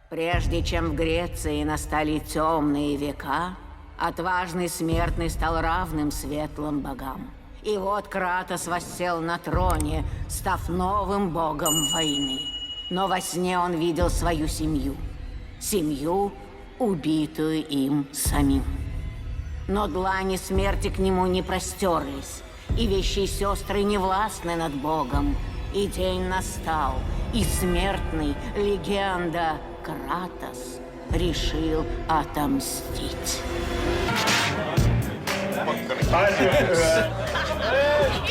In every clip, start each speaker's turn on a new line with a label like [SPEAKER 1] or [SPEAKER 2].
[SPEAKER 1] Прежде чем в Греции настали темные века, отважный смертный стал равным светлым богам. И вот Кратос воссел на троне, став новым богом войны. Но во сне он видел свою семью. Семью, убитую им самим. Но длани смерти к нему не простерлись, и вещие сестры не властны над Богом. И день настал, и смертный, легенда Кратос, решил отомстить.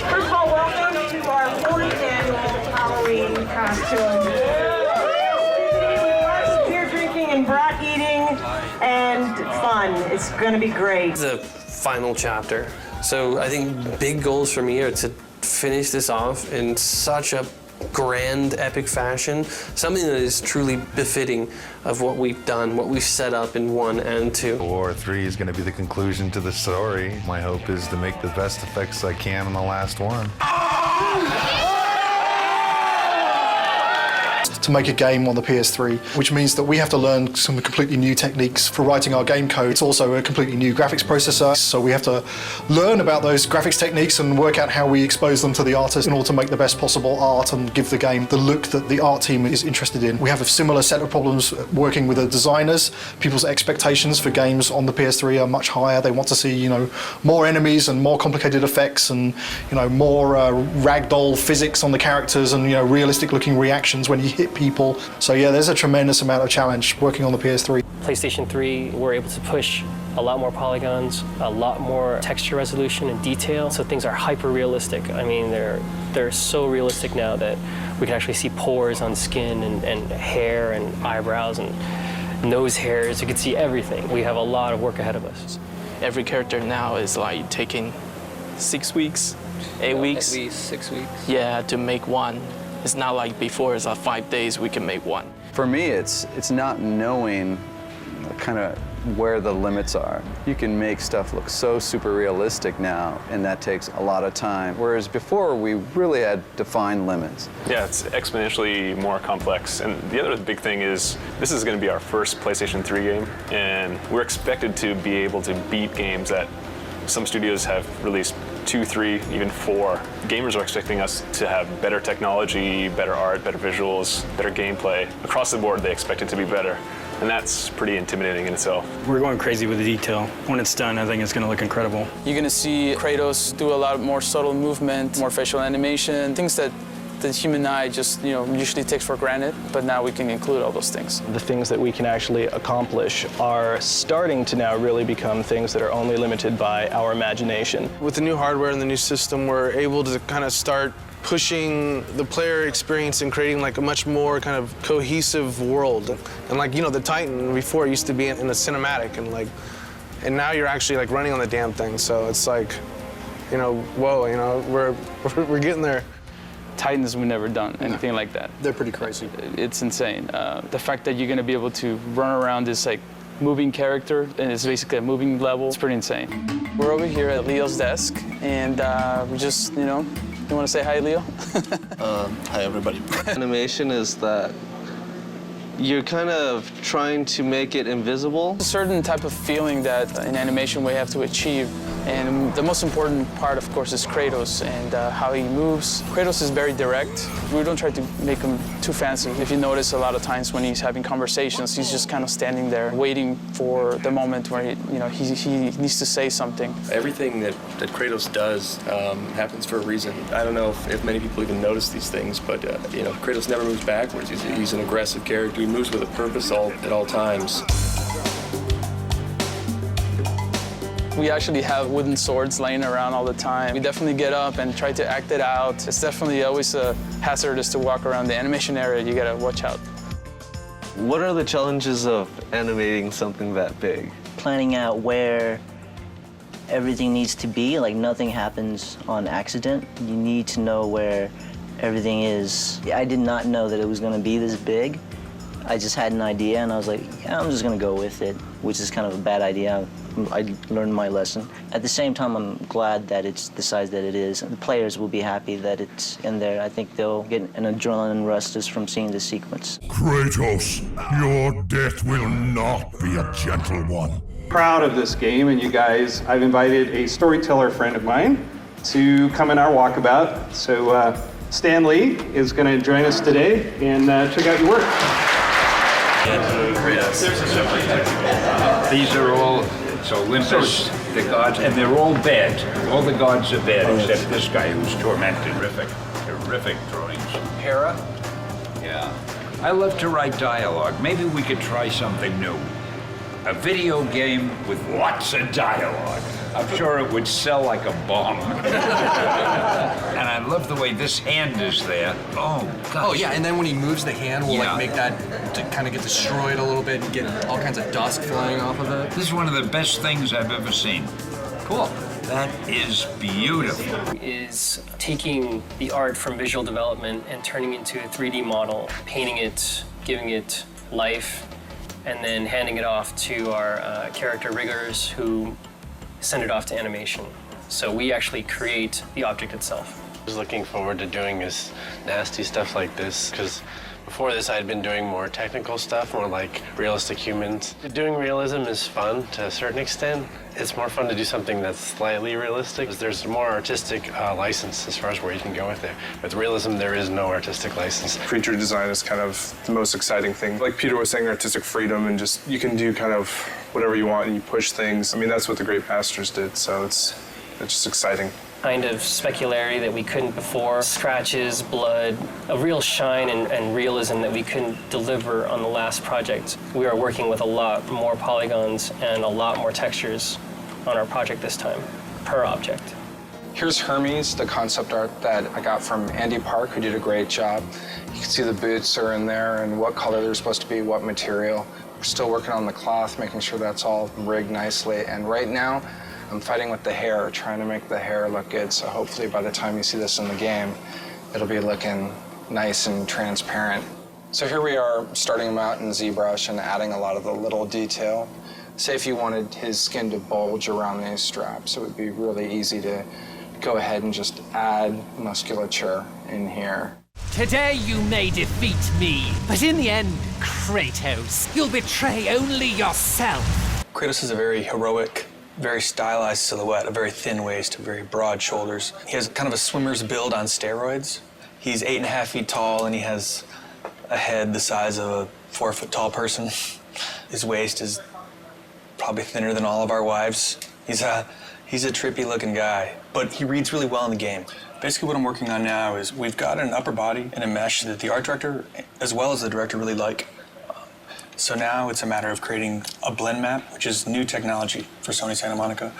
[SPEAKER 2] First of all, welcome to our 4th annual Halloween costume. Beer drinking and brat eating and fun. It's going to be great.
[SPEAKER 3] The final chapter. So I think big goals for me are to finish this off in such a grand, epic fashion, something that is truly befitting of what we've done, what we've set up in 1 and 2.
[SPEAKER 4] War 3 is going to be the conclusion to the story. My hope is to make the best effects I can on the last one.
[SPEAKER 5] To make a game on the PS3, which means that we have to learn some completely new techniques for writing our game code. It's also a completely new graphics processor, so we have to learn about those graphics techniques and work out how we expose them to the artist in order to make the best possible art and give the game the look that the art team is interested in. We have a similar set of problems working with the designers. People's expectations for games on the PS3 are much higher. They want to see, you know, more enemies and more complicated effects and, you know, more ragdoll physics on the characters and, you know, realistic looking reactions when you hit people. So yeah, there's a tremendous amount of challenge working on the PS3.
[SPEAKER 6] PlayStation 3, we're able to push a lot more polygons, a lot more texture resolution and detail, so things are hyper realistic. I mean, they're so realistic now that we can actually see pores on skin and hair and eyebrows and nose hairs. You can see everything. We have a lot of work ahead of us.
[SPEAKER 7] Every character now is like taking 6 weeks, 8 weeks.
[SPEAKER 8] At least 6 weeks.
[SPEAKER 7] Yeah, to make one. It's not like before, it's like 5 days we can make one.
[SPEAKER 8] For me, it's not knowing kind of where the limits are. You can make stuff look so super realistic now, and that takes a lot of time. Whereas before, we really had defined limits.
[SPEAKER 9] Yeah, it's exponentially more complex. And the other big thing is, this is going to be our first PlayStation 3 game, and we're expected to be able to beat games that some studios have released 2, 3, even 4. Gamers are expecting us to have better technology, better art, better visuals, better gameplay. Across the board, they expect it to be better. And that's pretty intimidating in itself.
[SPEAKER 10] We're going crazy with the detail. When it's done, I think it's going to look incredible.
[SPEAKER 7] You're going to see Kratos do a lot more subtle movement, more facial animation, things that the human eye just, usually takes for granted, but now we can include all those things.
[SPEAKER 11] The things that we can actually accomplish are starting to now really become things that are only limited by our imagination.
[SPEAKER 12] With the new hardware and the new system, we're able to kind of start pushing the player experience and creating like a much more kind of cohesive world. And like, the Titan before used to be in a cinematic and now you're actually like running on the damn thing. So it's like, whoa, we're getting there.
[SPEAKER 13] Titans, we've never done anything like that.
[SPEAKER 5] They're pretty crazy.
[SPEAKER 13] It's insane. The fact that you're going to be able to run around this like moving character, and it's basically a moving level, it's pretty insane.
[SPEAKER 7] We're over here at Leo's desk, and we just, you want to say hi, Leo?
[SPEAKER 3] Hi, everybody. Animation is that you're kind of trying to make it invisible.
[SPEAKER 7] A certain type of feeling that in animation we have to achieve. And the most important part, of course, is Kratos and how he moves. Kratos is very direct. We don't try to make him too fancy. If you notice, a lot of times when he's having conversations, he's just kind of standing there waiting for the moment where he needs to say something.
[SPEAKER 14] Everything that Kratos does happens for a reason. I don't know if many people even notice these things, but Kratos never moves backwards. He's an aggressive character. He moves with a purpose at all times.
[SPEAKER 7] We actually have wooden swords laying around all the time. We definitely get up and try to act it out. It's definitely always hazardous to walk around the animation area. You gotta watch out.
[SPEAKER 3] What are the challenges of animating something that big?
[SPEAKER 15] Planning out where everything needs to be, like nothing happens on accident. You need to know where everything is. I did not know that it was gonna be this big. I just had an idea and I was like, yeah, I'm just gonna go with it, which is kind of a bad idea. I learned my lesson. At the same time, I'm glad that it's the size that it is. The players will be happy that it's in there. I think they'll get an adrenaline rush just from seeing the sequence.
[SPEAKER 16] Kratos, your death will not be a gentle one.
[SPEAKER 17] Proud of this game, and you guys, I've invited a storyteller friend of mine to come in our walkabout. So Stэн Li is going to join us today and check out your work.
[SPEAKER 18] These are all, it's Olympus, the gods, and they're all bad. All the gods are bad, except this guy who's tormented. Terrific drawings. Hera? Yeah. I love to write dialogue. Maybe we could try something new. A video game with lots of dialogue. I'm sure it would sell like a bomb. And I love the way this hand is there. Oh, gosh.
[SPEAKER 19] Oh, yeah, and then when he moves the hand, we'll like make that to kind of get destroyed a little bit and get all kinds of dust flying off of it.
[SPEAKER 18] This is one of the best things I've ever seen.
[SPEAKER 19] Cool.
[SPEAKER 18] That is beautiful.
[SPEAKER 6] Is taking the art from visual development and turning it into a 3D model, painting it, giving it life, and then handing it off to our character riggers who send it off to animation. So we actually create the object itself.
[SPEAKER 3] I was looking forward to doing this nasty stuff like this, because before this I'd been doing more technical stuff, more like realistic humans. Doing realism is fun to a certain extent. It's more fun to do something that's slightly realistic. There's more artistic license as far as where you can go with it. With realism, there is no artistic license.
[SPEAKER 12] Creature design is kind of the most exciting thing. Like Peter was saying, artistic freedom, and just you can do kind of whatever you want and you push things. I mean, that's what the great masters did, so it's just exciting.
[SPEAKER 6] Kind of specularity that we couldn't before, scratches, blood, a real shine and realism that we couldn't deliver on the last project. We are working with a lot more polygons and a lot more textures on our project this time, per object.
[SPEAKER 20] Here's Hermes, the concept art that I got from Andy Park, who did a great job. You can see the boots are in there and what color they're supposed to be, what material. We're still working on the cloth, making sure that's all rigged nicely. And right now, I'm fighting with the hair, trying to make the hair look good. So hopefully by the time you see this in the game, it'll be looking nice and transparent. So here we are starting him out in ZBrush and adding a lot of the little detail. Say if you wanted his skin to bulge around these straps, it would be really easy to go ahead and just add musculature in here.
[SPEAKER 21] Today you may defeat me, but in the end, Kratos, you'll betray only yourself.
[SPEAKER 19] Kratos is a very heroic, very stylized silhouette, a very thin waist, very broad shoulders. He has kind of a swimmer's build on steroids. He's 8.5 feet tall and he has a head the size of a 4 foot tall person. His waist is probably thinner than all of our wives. He's a trippy looking guy, but he reads really well in the game. Basically what I'm working on now is we've got an upper body and a mesh that the art director as well as the director really like. So now it's a matter of creating a blend map, which is new technology for Sony Santa Monica,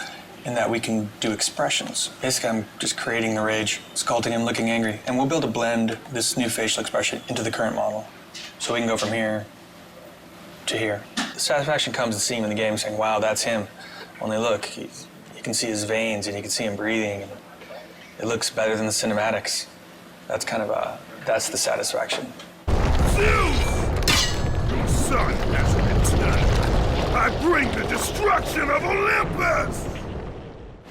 [SPEAKER 19] in that we can do expressions. Basically, I'm just creating the rage, sculpting him looking angry, and we'll be able to blend this new facial expression into the current model. So we can go from here to here. The satisfaction comes in seeing him in the game saying, wow, that's him. Only look, you can see his veins and you can see him breathing. And it looks better than the cinematics. That's kind of that's the satisfaction.
[SPEAKER 16] Sun has returned. I bring the destruction of Olympus!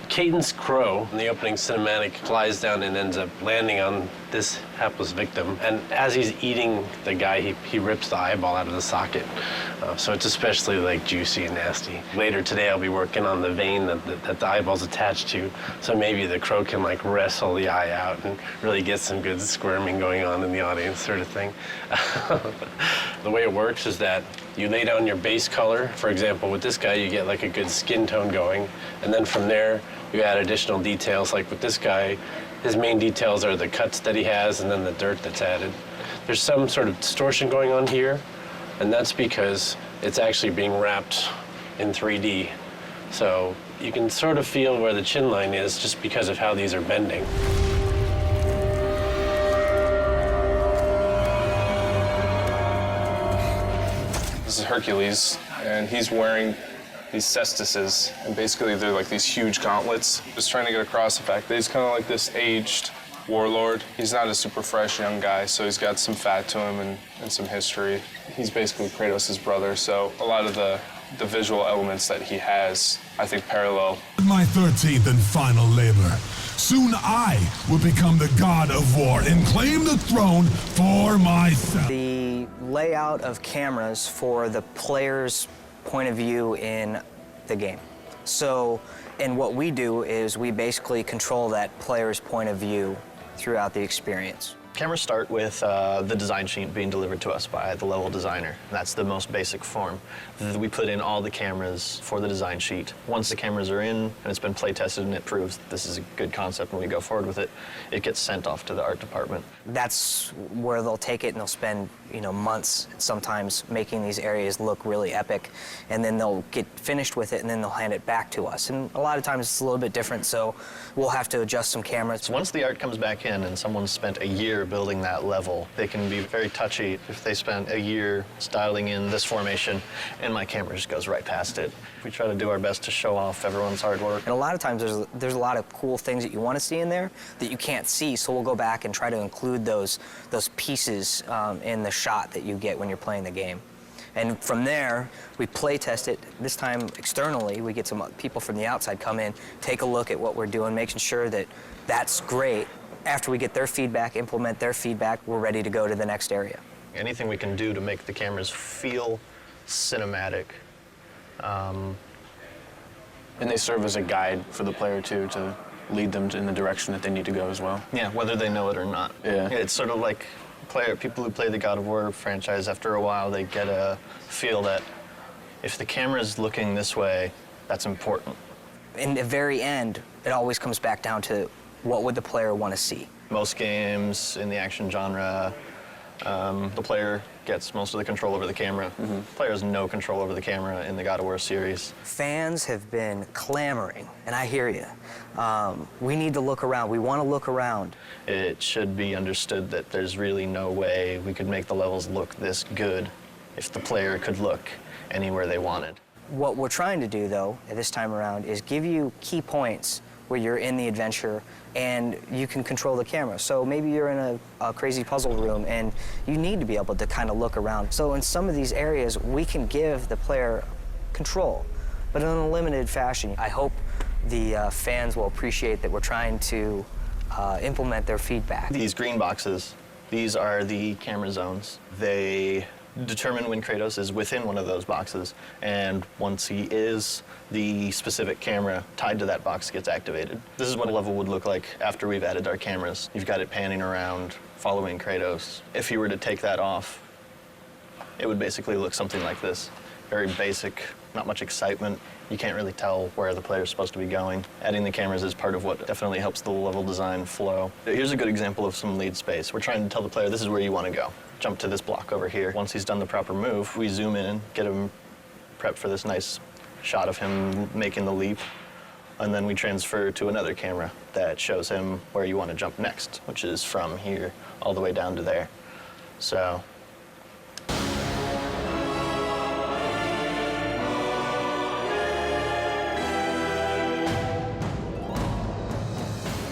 [SPEAKER 3] Cadence Crow, in the opening cinematic, flies down and ends up landing on this hapless victim. And as he's eating the guy, he rips the eyeball out of the socket. So it's especially like juicy and nasty. Later today, I'll be working on the vein that the eyeball's attached to. So maybe the crow can like wrestle the eye out and really get some good squirming going on in the audience, sort of thing. The way it works is that you lay down your base color. For example, with this guy, you get like a good skin tone going. And then from there, you add additional details. Like with this guy, his main details are the cuts that he has and then the dirt that's added. There's some sort of distortion going on here, and that's because it's actually being wrapped in 3D. So you can sort of feel where the chin line is just because of how these are bending.
[SPEAKER 12] This is Hercules, and he's wearing these cestises, and basically they're like these huge gauntlets, just trying to get across the fact that he's kind of like this aged warlord. He's not a super fresh young guy, so he's got some fat to him and some history. He's basically Kratos' brother, so a lot of the visual elements that he has, I think, parallel.
[SPEAKER 16] My 13th and final labor. Soon I will become the god of war and claim the throne for myself.
[SPEAKER 1] The layout of cameras for the player's point of view in the game. So, and what we do is we basically control that player's point of view throughout the experience.
[SPEAKER 22] Cameras start with the design sheet being delivered to us by the level designer. That's the most basic form. We put in all the cameras for the design sheet. Once the cameras are in and it's been play tested and it proves that this is a good concept and we go forward with it, it gets sent off to the art department.
[SPEAKER 1] That's where they'll take it and they'll spend, months sometimes making these areas look really epic, and then they'll get finished with it and then they'll hand it back to us. And a lot of times it's a little bit different, so we'll have to adjust some cameras.
[SPEAKER 22] So once the art comes back in and someone's spent a year building that level, they can be very touchy if they spent a year styling in this formation and my camera just goes right past it. We try to do our best to show off everyone's hard work.
[SPEAKER 1] And a lot of times there's a lot of cool things that you want to see in there that you can't see, so we'll go back and try to include those pieces in the shot that you get when you're playing the game. And from there, we play test it. This time externally, we get some people from the outside come in, take a look at what we're doing, making sure that that's great. After we get their feedback, implement their feedback, we're ready to go to the next area.
[SPEAKER 22] Anything we can do to make the cameras feel cinematic.
[SPEAKER 7] And they serve as a guide for the player, too, to lead them in the direction that they need to go as well.
[SPEAKER 22] Yeah, whether they know it or not.
[SPEAKER 7] Yeah.
[SPEAKER 22] It's sort of like people who play the God of War franchise, after a while, they get a feel that if the camera's looking this way, that's important.
[SPEAKER 1] In the very end, it always comes back down to what would the player want to see.
[SPEAKER 22] Most games in the action genre, the player gets most of the control over the camera. The player has no control over the camera in the God of War series.
[SPEAKER 1] Fans have been clamoring, and I hear you. We need to look around. We want to look around.
[SPEAKER 22] It should be understood that there's really no way we could make the levels look this good if the player could look anywhere they wanted.
[SPEAKER 1] What we're trying to do, though, at this time around, is give you key points where you're in the adventure and you can control the camera. So maybe you're in a crazy puzzle room and you need to be able to kind of look around. So in some of these areas, we can give the player control, but in a limited fashion. I hope the fans will appreciate that we're trying to implement their feedback.
[SPEAKER 22] These green boxes, these are the camera zones. They determine when Kratos is within one of those boxes, and once he is, the specific camera tied to that box gets activated. This is what a level would look like after we've added our cameras. You've got it panning around, following Kratos. If you were to take that off, it would basically look something like this. Very basic, not much excitement. You can't really tell where the player's supposed to be going. Adding the cameras is part of what definitely helps the level design flow. Here's a good example of some lead space. We're trying to tell the player this is where you want to go. Jump to this block over here. Once he's done the proper move, we zoom in, get him prepped for this nice shot of him making the leap, and then we transfer to another camera that shows him where you want to jump next, which is from here all the way down to there. So.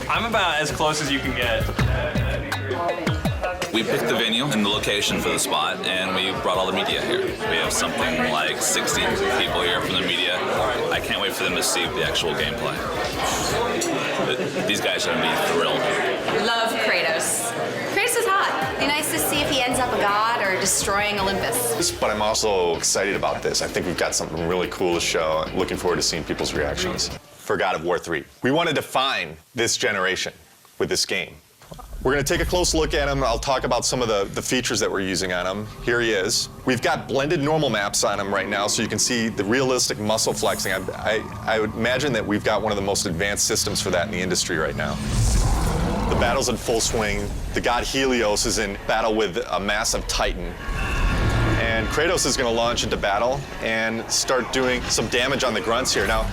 [SPEAKER 23] I'm about as close as you can get.
[SPEAKER 24] We picked the venue and the location for the spot, and we brought all the media here. We have something like 60 people here from the media. I can't wait for them to see the actual gameplay. These guys are going to be thrilled.
[SPEAKER 25] Love Kratos. Kratos is hot. Be nice to see if he ends up a god or destroying Olympus.
[SPEAKER 26] But I'm also excited about this. I think we've got something really cool to show. Looking forward to seeing people's reactions. For God of War 3, we want to define this generation with this game. We're going to take a close look at him. I'll talk about some of the features that we're using on him. Here he is. We've got blended normal maps on him right now, so you can see the realistic muscle flexing. I would imagine that we've got one of the most advanced systems for that in the industry right now. The battle's in full swing. The god Helios is in battle with a massive Titan. And Kratos is going to launch into battle and start doing some damage on the grunts here. Now,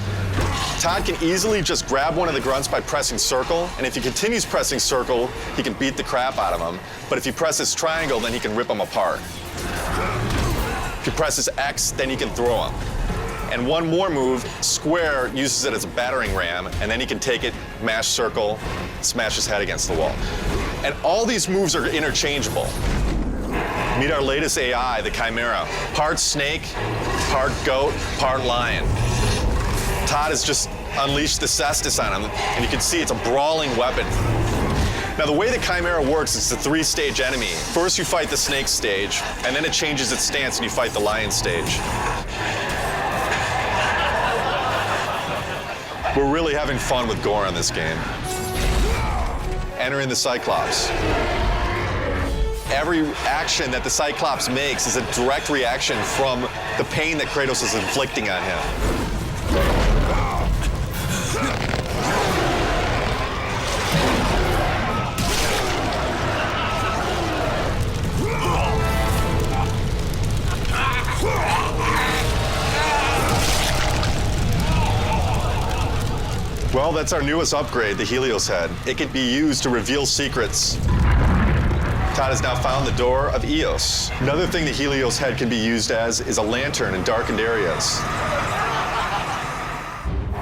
[SPEAKER 26] Todd can easily just grab one of the grunts by pressing circle, and if he continues pressing circle, he can beat the crap out of him. But if he presses triangle, then he can rip him apart. If he presses X, then he can throw him. And one more move, square, uses it as a battering ram, and then he can take it, mash circle, smash his head against the wall. And all these moves are interchangeable. Meet our latest AI, the Chimera. Part snake, part goat, part lion. Todd has just unleashed the cestus on him, and you can see it's a brawling weapon. Now, the way the Chimera works is it's a 3-stage enemy. First, you fight the snake stage, and then it changes its stance and you fight the lion stage. We're really having fun with gore on this game. Entering the Cyclops. Every action that the Cyclops makes is a direct reaction from the pain that Kratos is inflicting on him. Well, that's our newest upgrade, the Helios Head. It can be used to reveal secrets. Todd has now found the door of Eos. Another thing the Helios Head can be used as is a lantern in darkened areas.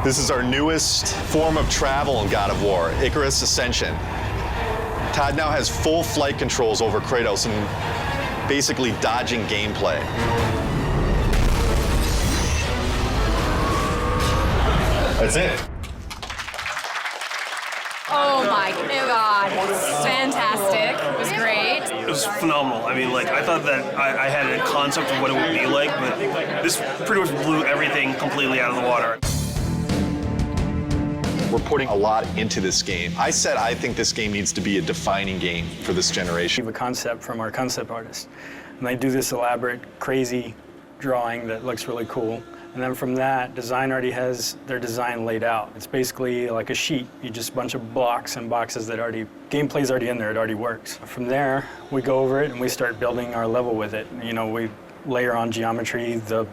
[SPEAKER 26] This is our newest form of travel in God of War, Icarus Ascension. Todd now has full flight controls over Kratos and basically dodging gameplay. That's it.
[SPEAKER 25] Oh my God, it's fantastic. It was great.
[SPEAKER 2] It was phenomenal. I mean, like, I thought that I had a concept of what it would be like, but this pretty much blew everything completely out of the water.
[SPEAKER 26] We're putting a lot into this game. I said I think this game needs to be a defining game for this generation.
[SPEAKER 4] We have a concept from our concept artist, and they do this elaborate, crazy drawing that looks really cool. And then from that, design already has their design laid out. It's basically like a sheet. You just a bunch of blocks and boxes that gameplay's already in there, it already works. From there, we go over it and we start building our level with it. You know, we layer on geometry, the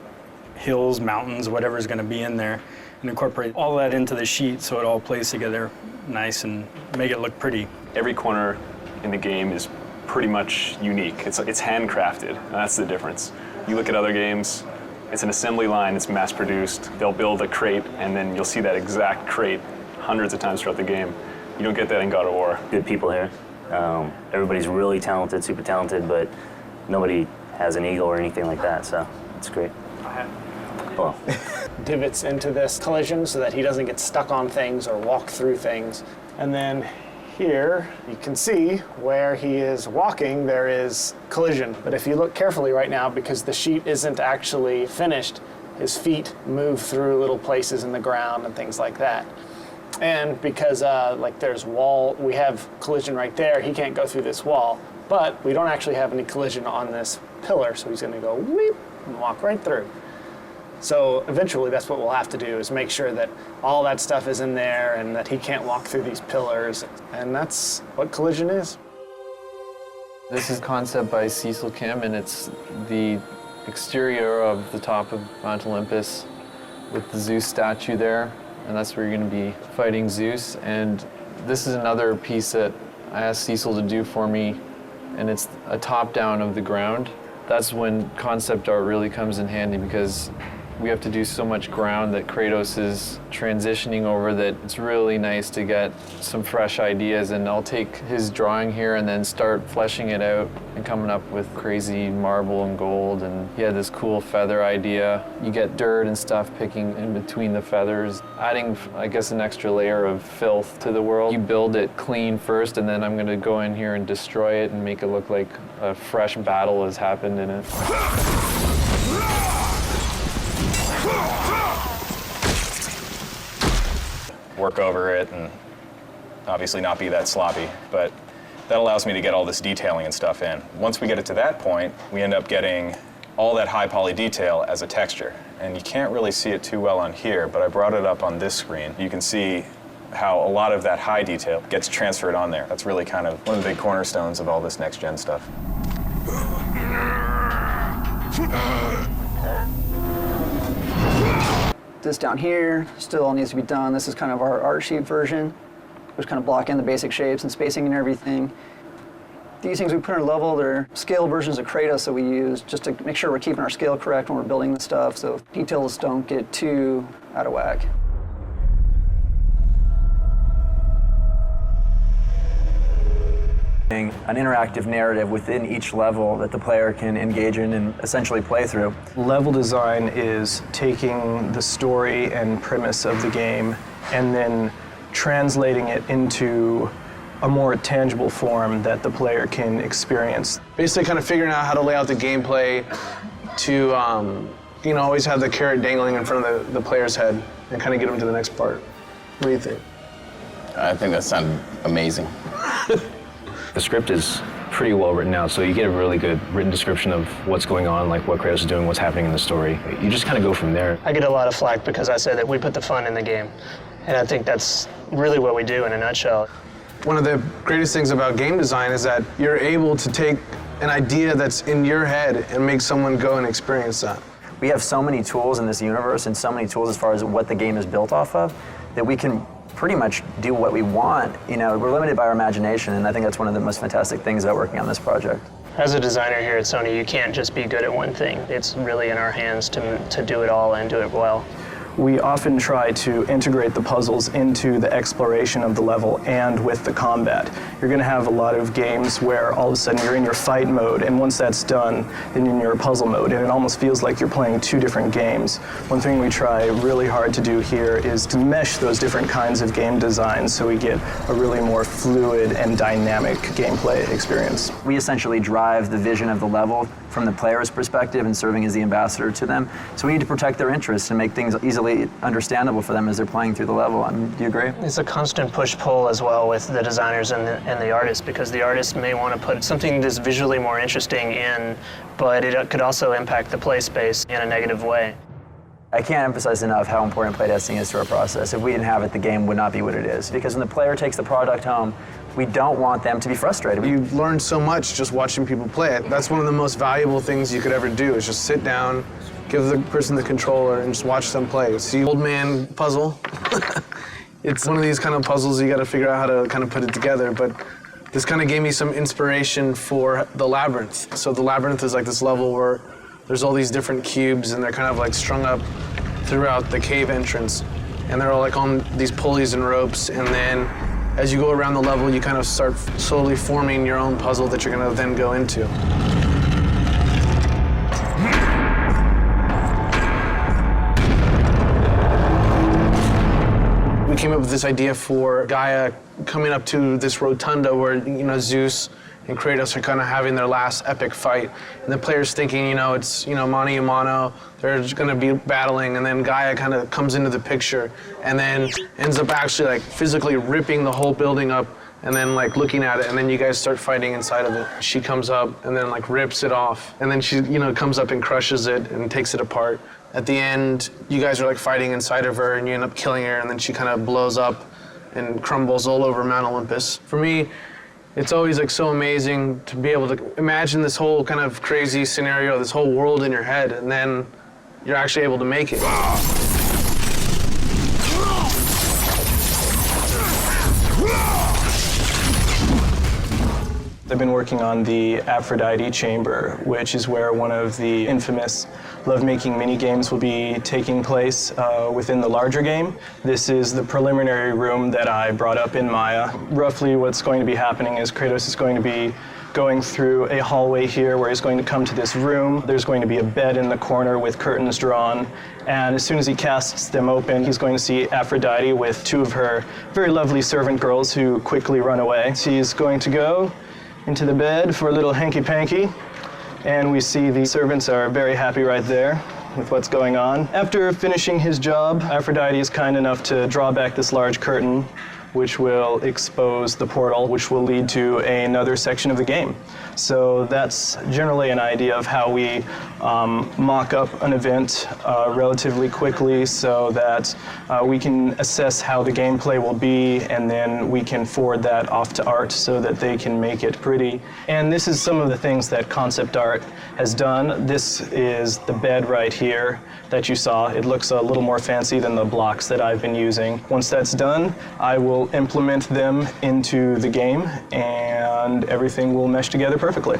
[SPEAKER 4] hills, mountains, whatever's gonna be in there, and incorporate all that into the sheet so it all plays together nice and make it look pretty.
[SPEAKER 8] Every corner in the game is pretty much unique. It's handcrafted, and that's the difference. You look at other games, it's an assembly line, it's mass produced. They'll build a crate and then you'll see that exact crate hundreds of times throughout the game. You don't get that in God of War.
[SPEAKER 9] Good people here. Everybody's really talented, super talented, but nobody has an ego or anything like that, so it's great. Well.
[SPEAKER 10] Divots into this collision so that he doesn't get stuck on things or walk through things. And then here, you can see where he is walking, there is collision. But if you look carefully right now, because the sheet isn't actually finished, his feet move through little places in the ground and things like that. And because like there's wall, we have collision right there, he can't go through this wall, but we don't actually have any collision on this pillar, so he's gonna go weep and walk right through. So eventually that's what we'll have to do, is make sure that all that stuff is in there and that he can't walk through these pillars. And that's what collision is.
[SPEAKER 11] This is a concept by Cecil Kim, and it's the exterior of the top of Mount Olympus with the Zeus statue there. And that's where you're going to be fighting Zeus. And this is another piece that I asked Cecil to do for me, and it's a top-down of the ground. That's when concept art really comes in handy, because we have to do so much ground that Kratos is transitioning over that it's really nice to get some fresh ideas. And I'll take his drawing here and then start fleshing it out and coming up with crazy marble and gold. And he had this cool feather idea. You get dirt and stuff picking in between the feathers, adding, I guess, an extra layer of filth to the world. You build it clean first, and then I'm going to go in here and destroy it and make it look like a fresh battle has happened in it.
[SPEAKER 27] Work over it and obviously not be that sloppy, but that allows me to get all this detailing and stuff in. Once we get it to that point, we end up getting all that high poly detail as a texture. And you can't really see it too well on here, but I brought it up on this screen. You can see how a lot of that high detail gets transferred on there. That's really kind of one of the big cornerstones of all this next-gen stuff.
[SPEAKER 28] This down here still needs to be done. This is kind of our art sheet version, which kind of block in the basic shapes and spacing and everything. These things we put in our level, they're scale versions of Kratos that we use just to make sure we're keeping our scale correct when we're building the stuff, so details don't get too out of whack. An interactive narrative within each level that the player can engage in and essentially play through.
[SPEAKER 5] Level design is taking the story and premise of the game and then translating it into a more tangible form that the player can experience.
[SPEAKER 12] Basically kind of figuring out how to lay out the gameplay to always have the carrot dangling in front of the player's head and kind of get them to the next part. What do you think?
[SPEAKER 6] I think that sounded amazing.
[SPEAKER 13] The script is pretty well written out, so you get a really good written description of what's going on, like what Kratos is doing, what's happening in the story. You just kind of go from there.
[SPEAKER 10] I get a lot of flack because I say that we put the fun in the game, and I think that's really what we do in a nutshell.
[SPEAKER 12] One of the greatest things about game design is that you're able to take an idea that's in your head and make someone go and experience that.
[SPEAKER 28] We have so many tools in this universe and so many tools as far as what the game is built off of that we can pretty much do what we want. We're limited by our imagination, and I think that's one of the most fantastic things about working on this project.
[SPEAKER 10] As a designer here at Sony, you can't just be good at one thing. It's really in our hands to do it all and do it well.
[SPEAKER 5] We often try to integrate the puzzles into the exploration of the level and with the combat. You're going to have a lot of games where all of a sudden you're in your fight mode, and once that's done, then you're in your puzzle mode, and it almost feels like you're playing two different games. One thing we try really hard to do here is to mesh those different kinds of game designs so we get a really more fluid and dynamic gameplay experience.
[SPEAKER 28] We essentially drive the vision of the level from the player's perspective and serving as the ambassador to them. So we need to protect their interests and make things easily understandable for them as they're playing through the level. Do you agree?
[SPEAKER 10] It's a constant push-pull as well with the designers and the artists, because the artist may want to put something that's visually more interesting in, but it could also impact the play space in a negative way.
[SPEAKER 28] I can't emphasize enough how important playtesting is to our process. If we didn't have it, the game would not be what it is. Because when the player takes the product home, we don't want them to be frustrated.
[SPEAKER 12] You learn so much just watching people play it. That's one of the most valuable things you could ever do, is just sit down, give the person the controller, and just watch them play. It's the old man puzzle. It's one of these kind of puzzles you got to figure out how to kind of put it together, but this kind of gave me some inspiration for the Labyrinth. So the Labyrinth is like this level where there's all these different cubes, and they're kind of like strung up throughout the cave entrance, and they're all like on these pulleys and ropes, and then as you go around the level, you kind of start slowly forming your own puzzle that you're going to then go into. We came up with this idea for Gaia coming up to this rotunda where, Zeus and Kratos are kind of having their last epic fight. And the player's thinking, it's, mano a mano, they're just going to be battling, and then Gaia kind of comes into the picture and then ends up actually like physically ripping the whole building up and then like looking at it, and then you guys start fighting inside of it. She comes up and then like rips it off, and then she, comes up and crushes it and takes it apart. At the end, you guys are like fighting inside of her and you end up killing her, and then she kind of blows up and crumbles all over Mount Olympus. For me, it's always like so amazing to be able to imagine this whole kind of crazy scenario, this whole world in your head, and then you're actually able to make it.
[SPEAKER 5] I've been working on the Aphrodite chamber, which is where one of the infamous lovemaking mini-games will be taking place within the larger game. This is the preliminary room that I brought up in Maya. Roughly what's going to be happening is Kratos is going to be going through a hallway here where he's going to come to this room. There's going to be a bed in the corner with curtains drawn, and as soon as he casts them open, he's going to see Aphrodite with two of her very lovely servant girls who quickly run away. She's going to go into the bed for a little hanky-panky, and we see the servants are very happy right there with what's going on. After finishing his job, Aphrodite is kind enough to draw back this large curtain, which will expose the portal, which will lead to another section of the game. So that's generally an idea of how we mock up an event relatively quickly so that we can assess how the gameplay will be, and then we can forward that off to art so that they can make it pretty. And this is some of the things that concept art has done. This is the bed right here that you saw. It looks a little more fancy than the blocks that I've been using. Once that's done, I will implement them into the game, and everything will mesh together perfectly.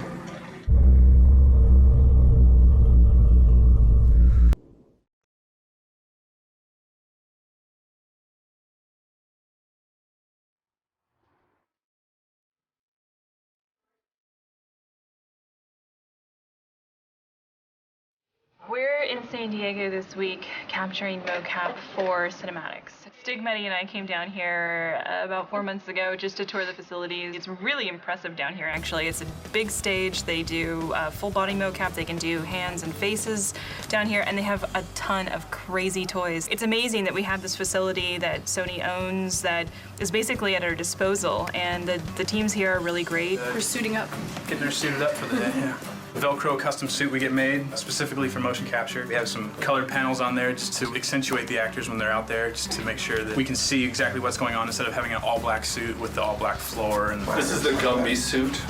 [SPEAKER 3] We're in San Diego this week capturing mocap for cinematics. Stigmeti and I came down here about 4 months ago just to tour the facilities. It's really impressive down here, actually. It's a big stage. They do full body mocap. They can do hands and faces down here, and they have a ton of crazy toys. It's amazing that we have this facility that Sony owns that is basically at our disposal, and the teams here are really great.
[SPEAKER 4] We're suiting up. Getting her suited up for the day, yeah. Velcro custom suit we get made specifically for motion capture. We have some colored panels on there just to accentuate the actors when they're out there, just to make sure that we can see exactly what's going on instead of having an all-black suit with the all-black floor. And
[SPEAKER 14] this is the Gumby suit.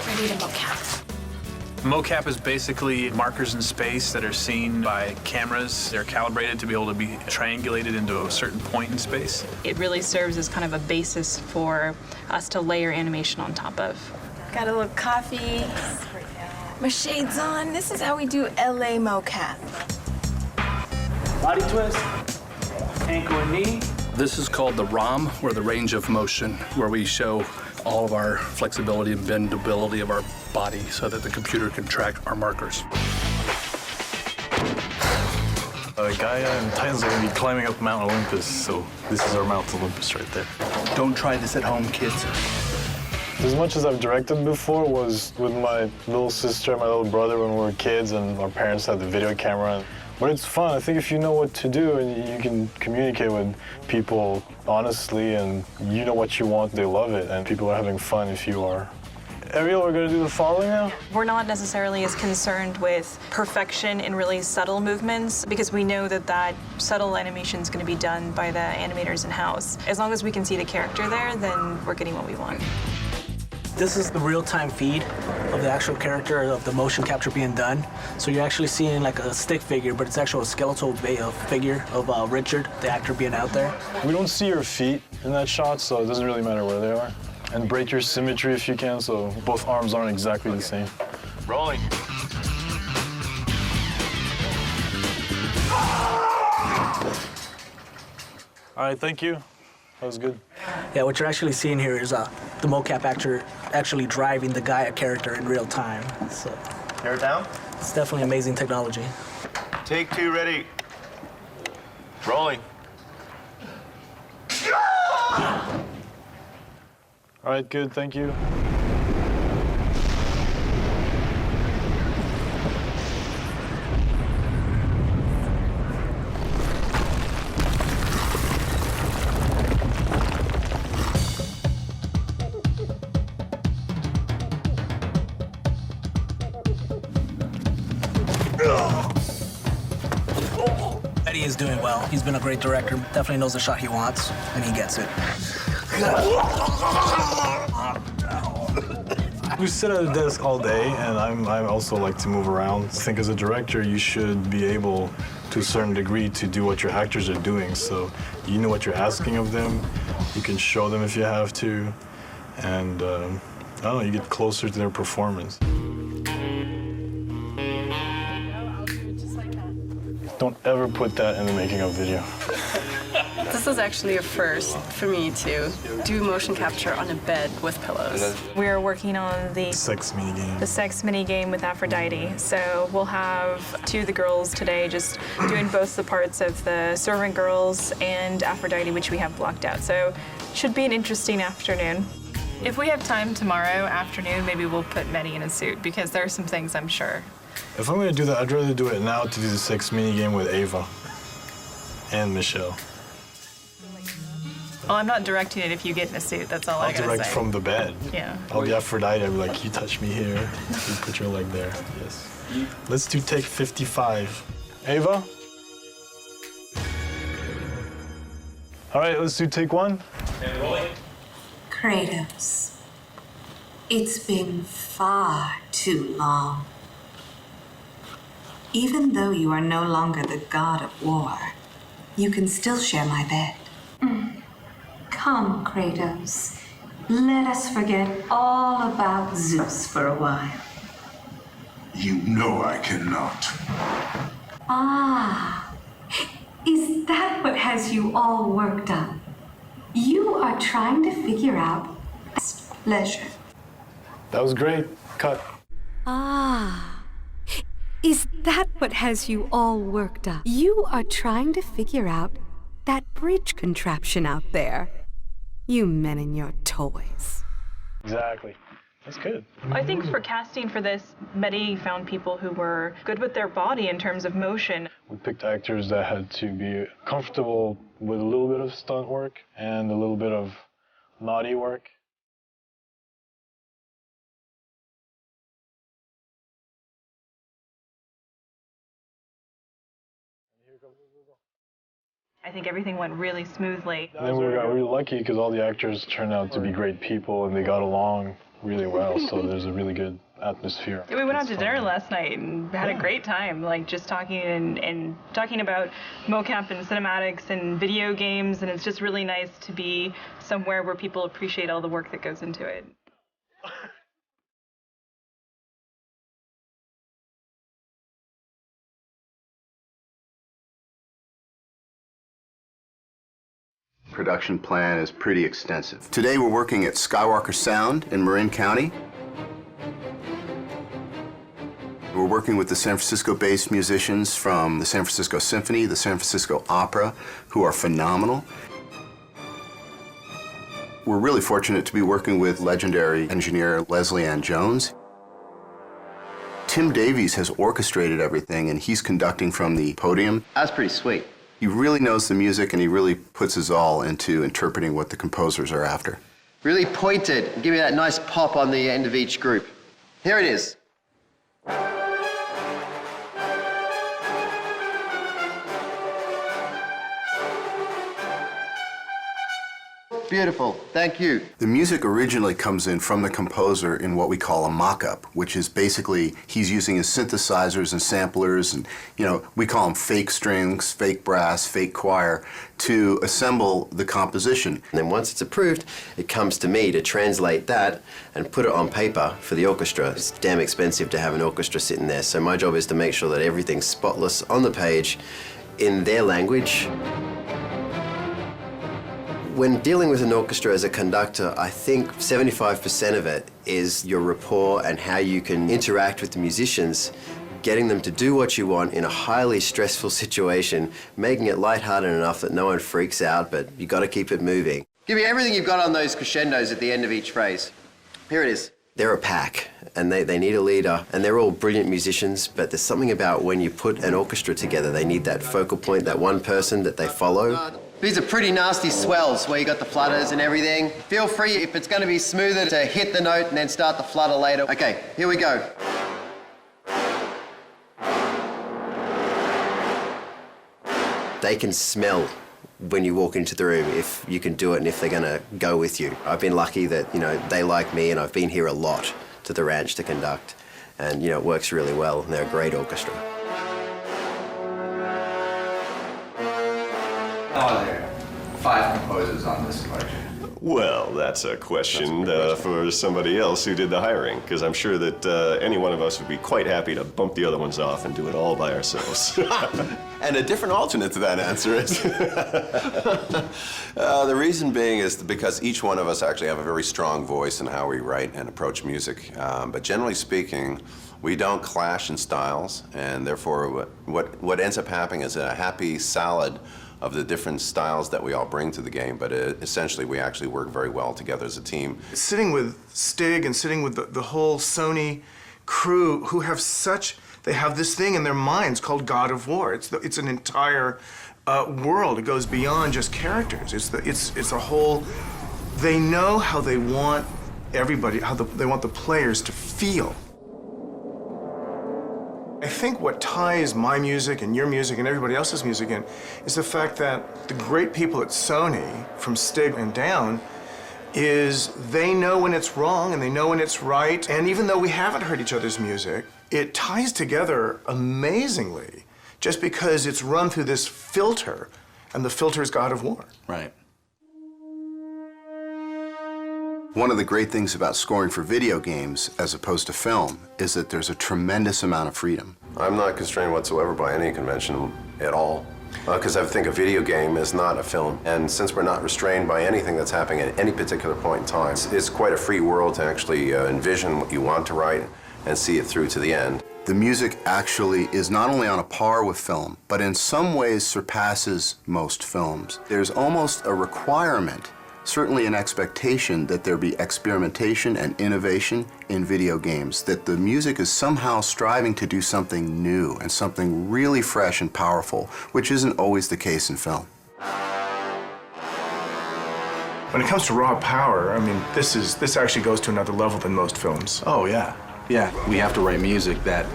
[SPEAKER 3] Ready to mocap.
[SPEAKER 4] Mocap is basically markers in space that are seen by cameras. They're calibrated to be able to be triangulated into a certain point in space.
[SPEAKER 3] It really serves as kind of a basis for us to layer animation on top of.
[SPEAKER 15] Got a little coffee. My shades on. This is how we do LA mocap.
[SPEAKER 17] Body twist, ankle and knee. This is called the ROM, or the range of motion, where we show all of our flexibility and bendability of our body so that the computer can track our markers.
[SPEAKER 18] Gaia and Titans are going to be climbing up Mount Olympus, so this is our Mount Olympus right there. Don't try this at home, kids.
[SPEAKER 19] As much as I've directed before was with my little sister and my little brother when we were kids and our parents had the video camera. But it's fun. I think if you know what to do and you can communicate with people honestly and you know what you want, they love it, and people are having fun if you are. Ariel, we're going to do the following now?
[SPEAKER 3] We're not necessarily as concerned with perfection in really subtle movements because we know that that subtle animation is going to be done by the animators in-house. As long as we can see the character there, then we're getting what we want.
[SPEAKER 20] This is the real-time feed of the actual character of the motion capture being done. So you're actually seeing like a stick figure, but it's actually a skeletal figure of Richard, the actor, being out there.
[SPEAKER 19] We don't see your feet in that shot, so it doesn't really matter where they are. And break your symmetry if you can, so both arms aren't exactly the same.
[SPEAKER 18] Rolling.
[SPEAKER 19] All right, thank you. That was good.
[SPEAKER 20] Yeah, what you're actually seeing here is the mocap actor actually driving the Gaia character in real time. So,
[SPEAKER 26] Tear it down?
[SPEAKER 20] It's definitely amazing technology.
[SPEAKER 26] Take two, ready.
[SPEAKER 18] Rolling.
[SPEAKER 19] All right, good, thank you.
[SPEAKER 20] Eddie is doing well. He's been a great director. Definitely knows the shot he wants, and he gets it.
[SPEAKER 19] We sit at a desk all day, and I also like to move around. I think as a director, you should be able, to a certain degree, to do what your actors are doing. So you know what you're asking of them. You can show them if you have to. And, I don't know, you get closer to their performance. Don't ever put that in the making of video.
[SPEAKER 15] This is actually a first for me to do motion capture on a bed with pillows.
[SPEAKER 3] We are working on the
[SPEAKER 19] sex minigame.
[SPEAKER 3] The sex minigame with Aphrodite. So we'll have two of the girls today just doing both the parts of the servant girls and Aphrodite, which we have blocked out. So it should be an interesting afternoon. If we have time tomorrow afternoon, maybe we'll put Mehdi in a suit because there are some things I'm sure.
[SPEAKER 19] If I'm gonna do that, I'd rather do it now to do the sex minigame with Ava and Michelle.
[SPEAKER 3] Well, I'm not directing it if you get in a suit, that's all I gotta say.
[SPEAKER 19] I'll direct from the bed.
[SPEAKER 3] Yeah.
[SPEAKER 19] I'll be Aphrodite, I'll be like, you touch me here, you put your leg there, yes. Let's do take 55. Ava? All right, let's do take one.
[SPEAKER 18] And rolling.
[SPEAKER 21] Kratos, it's been far too long. Even though you are no longer the god of war, you can still share my bed. Come, Kratos. Let us forget all about Zeus for a while.
[SPEAKER 16] You know I cannot.
[SPEAKER 21] Ah, is that what has you all worked up? You are trying to figure out best pleasure.
[SPEAKER 19] That was great. Cut.
[SPEAKER 21] Ah, Is that what has you all worked up? You are trying to figure out that bridge contraption out there. You men and your toys.
[SPEAKER 19] Exactly. That's good.
[SPEAKER 3] I think for casting for this, Mehdi found people who were good with their body in terms of motion.
[SPEAKER 19] We picked actors that had to be comfortable with a little bit of stunt work and a little bit of naughty work.
[SPEAKER 3] I think everything went really smoothly.
[SPEAKER 19] And then we got really lucky because all the actors turned out to be great people and they got along really well, so there's a really good atmosphere.
[SPEAKER 3] We went out to dinner last night and had a great time, like just talking and talking about mocap and cinematics and video games, and it's just really nice to be somewhere where people appreciate all the work that goes into it.
[SPEAKER 1] Production plan is pretty extensive. Today we're working at Skywalker Sound in Marin County. We're working with the San Francisco-based musicians from the San Francisco Symphony, the San Francisco Opera, who are phenomenal. We're really fortunate to be working with legendary engineer Leslie Ann Jones. Tim Davies has orchestrated everything and he's conducting from the podium. That's pretty sweet. He really knows the music and he really puts his all into interpreting what the composers are after.
[SPEAKER 2] Really pointed and give me that nice pop on the end of each group. Here it is. Beautiful, thank you.
[SPEAKER 1] The music originally comes in from the composer in what we call a mock-up, which is basically he's using his synthesizers and samplers and, you know, we call them fake strings, fake brass, fake choir, to assemble the composition.
[SPEAKER 2] And then once it's approved, it comes to me to translate that and put it on paper for the orchestra. It's damn expensive to have an orchestra sitting there, so my job is to make sure that everything's spotless on the page in their language. When dealing with an orchestra as a conductor, I think 75% of it is your rapport and how you can interact with the musicians, getting them to do what you want in a highly stressful situation, making it lighthearted enough that no one freaks out, but you got to keep it moving. Give me everything you've got on those crescendos at the end of each phrase. Here it is. They're a pack, and they need a leader, and they're all brilliant musicians, but there's something about when you put an orchestra together, they need that focal point, that one person that they follow. These are pretty nasty swells where you got the flutters and everything. Feel free, if it's going to be smoother, to hit the note and then start the flutter later. Okay, here we go. They can smell when you walk into the room if you can do it and if they're going to go with you. I've been lucky that, you know, they like me and I've been here a lot to the ranch to conduct. And, you know, it works really well and they're a great orchestra.
[SPEAKER 1] Are there 5 composers on this collection?
[SPEAKER 7] Well, that's a question for somebody else who did the hiring, because I'm sure that any one of us would be quite happy to bump the other ones off and do it all by ourselves.
[SPEAKER 14] And a different alternate to that answer is the reason being is because each one of us actually have a very strong voice in how we write and approach music. But generally speaking, we don't clash in styles, and therefore what ends up happening is a happy salad of the different styles that we all bring to the game, but essentially we actually work very well together as a team.
[SPEAKER 22] Sitting with Stig and sitting with the whole Sony crew who have they have this thing in their minds called God of War. It's an entire world. It goes beyond just characters. It's a whole, they know how they want everybody, they want the players to feel. I think what ties my music and your music and everybody else's music in is the fact that the great people at Sony, from Stig and down, is they know when it's wrong and they know when it's right. And even though we haven't heard each other's music, it ties together amazingly just because it's run through this filter, and the filter is God of War.
[SPEAKER 14] Right.
[SPEAKER 1] One of the great things about scoring for video games as opposed to film is that there's a tremendous amount of freedom.
[SPEAKER 14] I'm not constrained whatsoever by any convention at all, because I think a video game is not a film. And since we're not restrained by anything that's happening at any particular point in time, it's quite a free world to actually envision what you want to write and see it through to the end.
[SPEAKER 1] The music actually is not only on a par with film, but in some ways surpasses most films. There's almost a requirement, certainly an expectation, that there be experimentation and innovation in video games, that the music is somehow striving to do something new and something really fresh and powerful, which isn't always the case in film.
[SPEAKER 22] When it comes to raw power, I mean, this actually goes to another level than most films.
[SPEAKER 6] Oh, yeah. Yeah, we have to write music that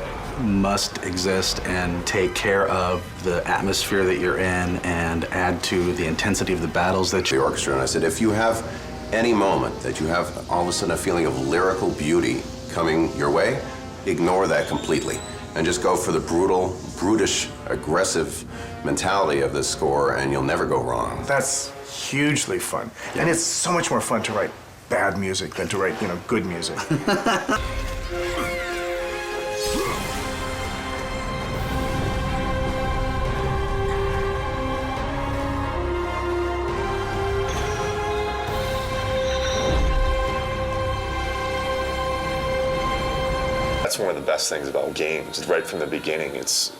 [SPEAKER 6] must exist and take care of the atmosphere that you're in and add to the intensity of the battles that
[SPEAKER 14] The orchestra, and I said, if you have any moment that you have all of a sudden a feeling of lyrical beauty coming your way, ignore that completely and just go for the brutal, brutish, aggressive mentality of this score, and you'll never go wrong.
[SPEAKER 22] That's hugely fun. And it's so much more fun to write bad music than to write, good music.
[SPEAKER 26] That's one of the best things about games. Right from the beginning, it's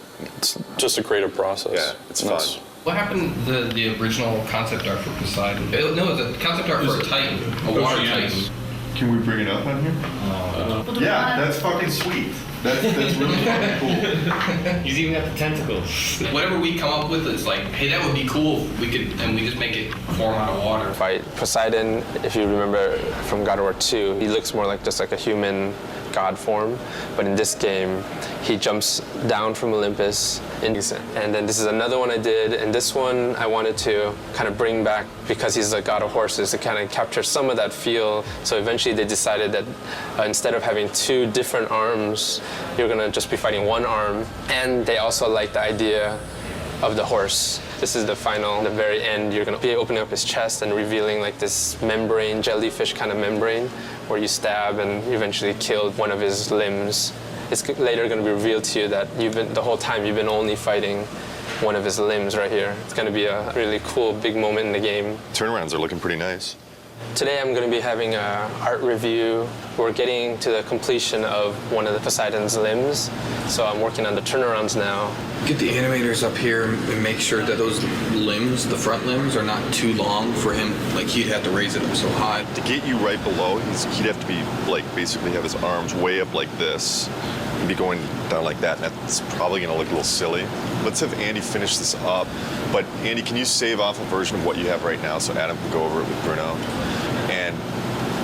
[SPEAKER 8] just a creative process.
[SPEAKER 26] Yeah, it's fun.
[SPEAKER 9] What happened to the original concept art for Poseidon? No, the concept art for a Titan, a water Titan.
[SPEAKER 11] Can we bring it up on here? Yeah, that's fucking sweet. That's really fucking cool.
[SPEAKER 9] He's even got the tentacles. Whatever we come up with, it's like, hey, that would be cool. We could, and we just make it form out of water.
[SPEAKER 23] Fight Poseidon, if you remember from God of War 2, he looks more like just like a human god form, but in this game he jumps down from Olympus and then this is another one I did, and this one I wanted to kind of bring back because he's a god of horses to kind of capture some of that feel. So eventually they decided that instead of having two different arms, you're gonna just be fighting one arm, and they also like the idea of the horse. This is the final, the very end, you're gonna be opening up his chest and revealing like this membrane, jellyfish kind of membrane, where you stab and you eventually kill one of his limbs. It's later gonna be revealed to you that the whole time you've been only fighting one of his limbs right here. It's gonna be a really cool, big moment in the game.
[SPEAKER 26] Turnarounds are looking pretty nice.
[SPEAKER 23] Today I'm going to be having an art review. We're getting to the completion of one of the Poseidon's limbs, so I'm working on the turnarounds now.
[SPEAKER 9] Get the animators up here and make sure that those limbs, the front limbs, are not too long for him. Like, he'd have to raise it up so high.
[SPEAKER 26] To get you right below, he'd have to be like basically have his arms way up like this and be going down like that, and that's probably going to look a little silly. Let's have Andy finish this up. But Andy, can you save off a version of what you have right now so Adam can go over it with Bruno? And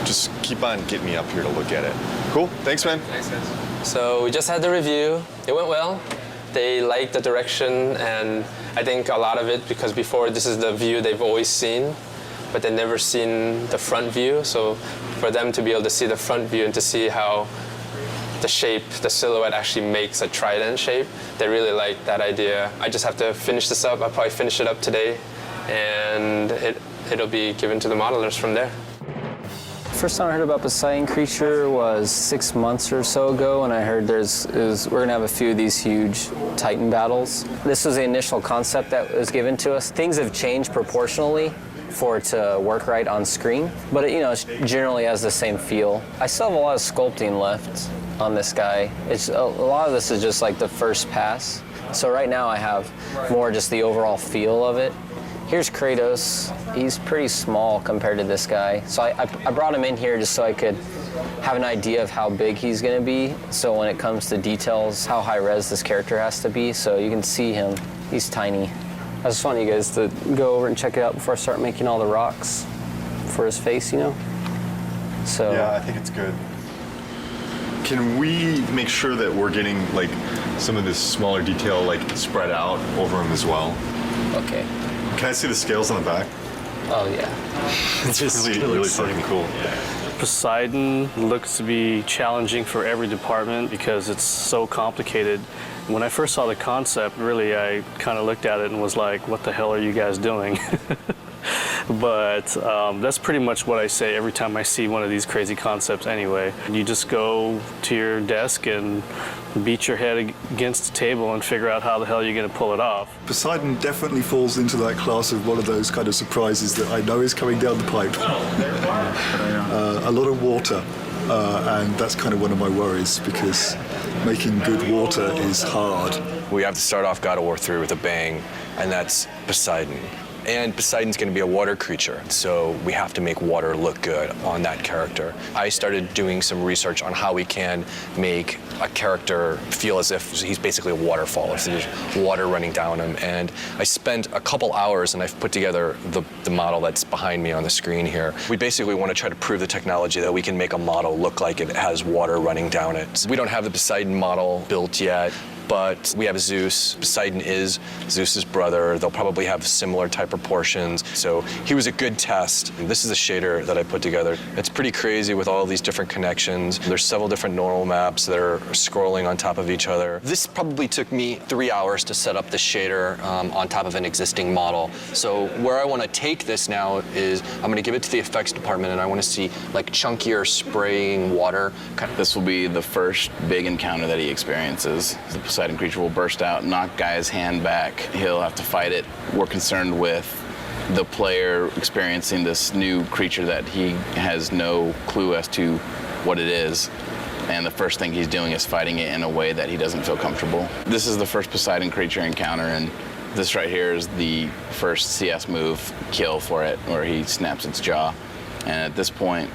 [SPEAKER 26] just keep on getting me up here to look at it. Cool, thanks, man.
[SPEAKER 23] Thanks, guys. So we just had the review. It went well. They liked the direction, and I think a lot of it because before this is the view they've always seen, but they've never seen the front view. So for them to be able to see the front view and to see how the shape, the silhouette actually makes a trident shape, they really like that idea. I just have to finish this up. I'll probably finish it up today, and it'll be given to the modelers from there.
[SPEAKER 24] First time I heard about Poseidon creature was 6 months or so ago, and I heard we're gonna have a few of these huge Titan battles. This was the initial concept that was given to us. Things have changed proportionally for it to work right on screen, but it generally has the same feel. I still have a lot of sculpting left on this guy. A lot of this is just like the first pass. So right now I have more just the overall feel of it. Here's Kratos. He's pretty small compared to this guy. So I brought him in here just so I could have an idea of how big he's gonna be. So when it comes to details, how high res this character has to be. So you can see him, he's tiny. I just want you guys to go over and check it out before I start making all the rocks for his face, So
[SPEAKER 26] yeah, I think it's good. Can we make sure that we're getting like some of this smaller detail like spread out over him as well?
[SPEAKER 24] Okay.
[SPEAKER 26] Can I see the scales on the back?
[SPEAKER 24] Oh yeah.
[SPEAKER 26] It's really fucking cool.
[SPEAKER 18] Poseidon looks to be challenging for every department because it's so complicated. When I first saw the concept, really, I kind of looked at it and was like, what the hell are you guys doing? But that's pretty much what I say every time I see one of these crazy concepts anyway. You just go to your desk and beat your head against the table and figure out how the hell you're going to pull it off.
[SPEAKER 25] Poseidon definitely falls into that class of one of those kind of surprises that I know is coming down the pipe. A lot of water and that's kind of one of my worries because making good water is hard.
[SPEAKER 4] We have to start off God of War 3 with a bang, and that's Poseidon. And Poseidon's going to be a water creature, so we have to make water look good on that character. I started doing some research on how we can make a character feel as if he's basically a waterfall, if there's water running down him. And I spent a couple hours and I've put together the model that's behind me on the screen here. We basically want to try to prove the technology that we can make a model look like it has water running down it. So we don't have the Poseidon model built yet, but we have Zeus. Poseidon is Zeus's brother. They'll probably have similar type proportions. So he was a good test. And this is a shader that I put together. It's pretty crazy with all these different connections. There's several different normal maps that are scrolling on top of each other. This probably took me 3 hours to set up the shader on top of an existing model. So where I want to take this now is I'm going to give it to the effects department, and I want to see like chunkier spraying water.
[SPEAKER 5] This will be the first big encounter that he experiences. The Poseidon creature will burst out, knock Gaia's hand back. He'll have to fight it. We're concerned with the player experiencing this new creature that he has no clue as to what it is. And the first thing he's doing is fighting it in a way that he doesn't feel comfortable. This is the first Poseidon creature encounter, and this right here is the first CS move kill for it, where he snaps its jaw. And at this point,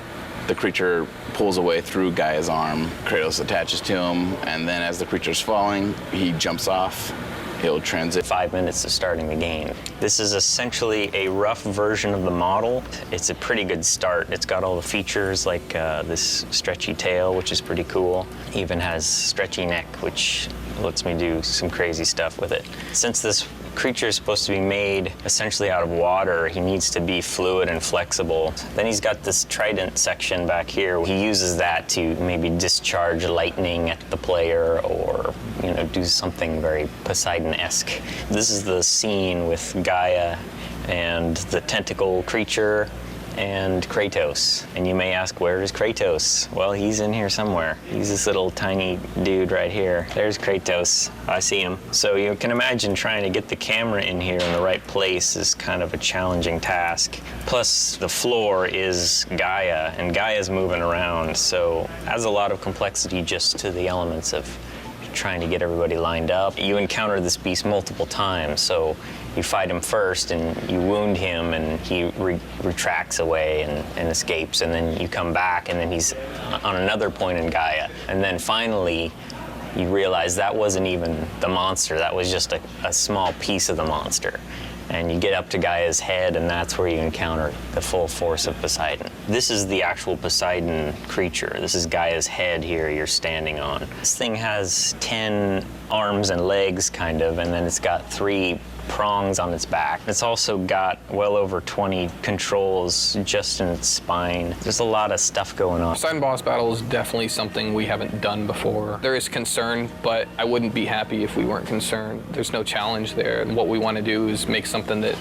[SPEAKER 5] the creature pulls away through Gaia's arm. Kratos attaches to him, and then as the creature's falling, he jumps off. He'll transit.
[SPEAKER 10] 5 minutes to starting the game. This is essentially a rough version of the model. It's a pretty good start. It's got all the features like this stretchy tail, which is pretty cool. Even has stretchy neck, which lets me do some crazy stuff with it. Since this creature is supposed to be made essentially out of water, he needs to be fluid and flexible. Then he's got this trident section back here. He uses that to maybe discharge lightning at the player or, you know, do something very Poseidon-esque. This is the scene with Gaia and the tentacle creature and Kratos. And you may ask, where is Kratos? Well, he's in here somewhere. He's this little tiny dude right here. There's Kratos. I see him. So you can imagine trying to get the camera in here in the right place is kind of a challenging task. Plus, the floor is Gaia, and Gaia's moving around, so adds a lot of complexity just to the elements of trying to get everybody lined up. You encounter this beast multiple times, so you fight him first and you wound him and he retracts away and escapes, and then you come back and then he's on another point in Gaia. And then finally you realize that wasn't even the monster, that was just a small piece of the monster. And you get up to Gaia's head, and that's where you encounter the full force of Poseidon. This is the actual Poseidon creature. This is Gaia's head here you're standing on. This thing has 10 arms and legs, kind of, and then it's got 3 prongs on its back. It's also got well over 20 controls just in its spine. There's a lot of stuff going on.
[SPEAKER 9] Poseidon boss battle is definitely something we haven't done before. There is concern, but I wouldn't be happy if we weren't concerned. There's no challenge there. And what we want to do is make something that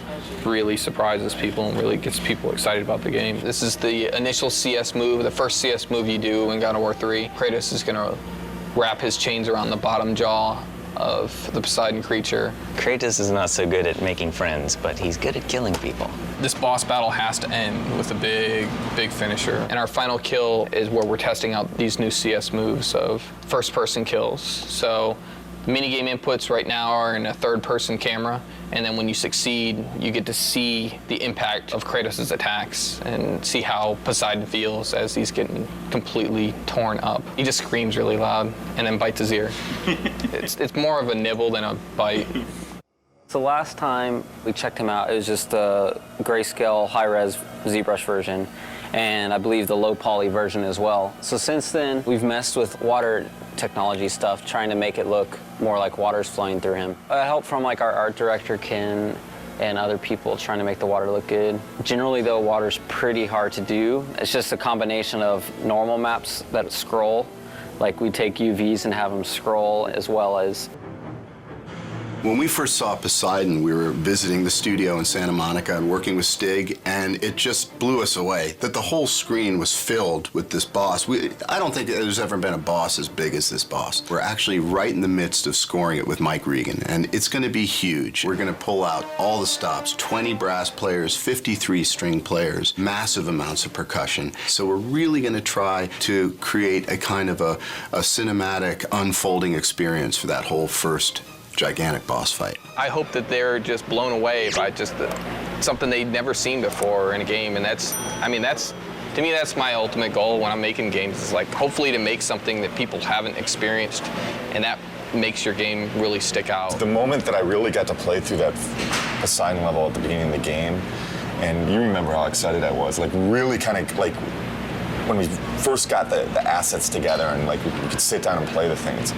[SPEAKER 9] really surprises people and really gets people excited about the game. This is the initial CS move, the first CS move you do in God of War 3. Kratos is going to wrap his chains around the bottom jaw of the Poseidon creature.
[SPEAKER 10] Kratos is not so good at making friends, but he's good at killing people.
[SPEAKER 9] This boss battle has to end with a big finisher. And our final kill is where we're testing out these new CS moves of first-person kills. So the minigame inputs right now are in a third-person camera, and then when you succeed, you get to see the impact of Kratos' attacks and see how Poseidon feels as he's getting completely torn up. He just screams really loud and then bites his ear. It's more of a nibble than a bite.
[SPEAKER 24] So last time we checked him out, it was just the grayscale high-res ZBrush version, and I believe the low poly version as well. So since then, we've messed with water technology stuff, trying to make it look more like water's flowing through him. Help from like our art director, Ken, and other people trying to make the water look good. Generally though, water's pretty hard to do. It's just a combination of normal maps that scroll, like we take UVs and have them scroll, as well as
[SPEAKER 1] When we first saw Poseidon, we were visiting the studio in Santa Monica and working with Stig, and it just blew us away that the whole screen was filled with this boss. I don't think there's ever been a boss as big as this boss. We're actually right in the midst of scoring it with Mike Regan, and it's going to be huge. We're going to pull out all the stops, 20 brass players, 53 string players, massive amounts of percussion. So we're really going to try to create a kind of a cinematic unfolding experience for that whole first gigantic boss fight.
[SPEAKER 9] I hope that they're just blown away by just something they'd never seen before in a game, and to me, that's my ultimate goal when I'm making games, is like hopefully to make something that people haven't experienced, and that makes your game really stick out.
[SPEAKER 26] The moment that I really got to play through that Poseidon level at the beginning of the game, and you remember how excited I was, like really kind of like when we first got the assets together and like we could sit down and play the things.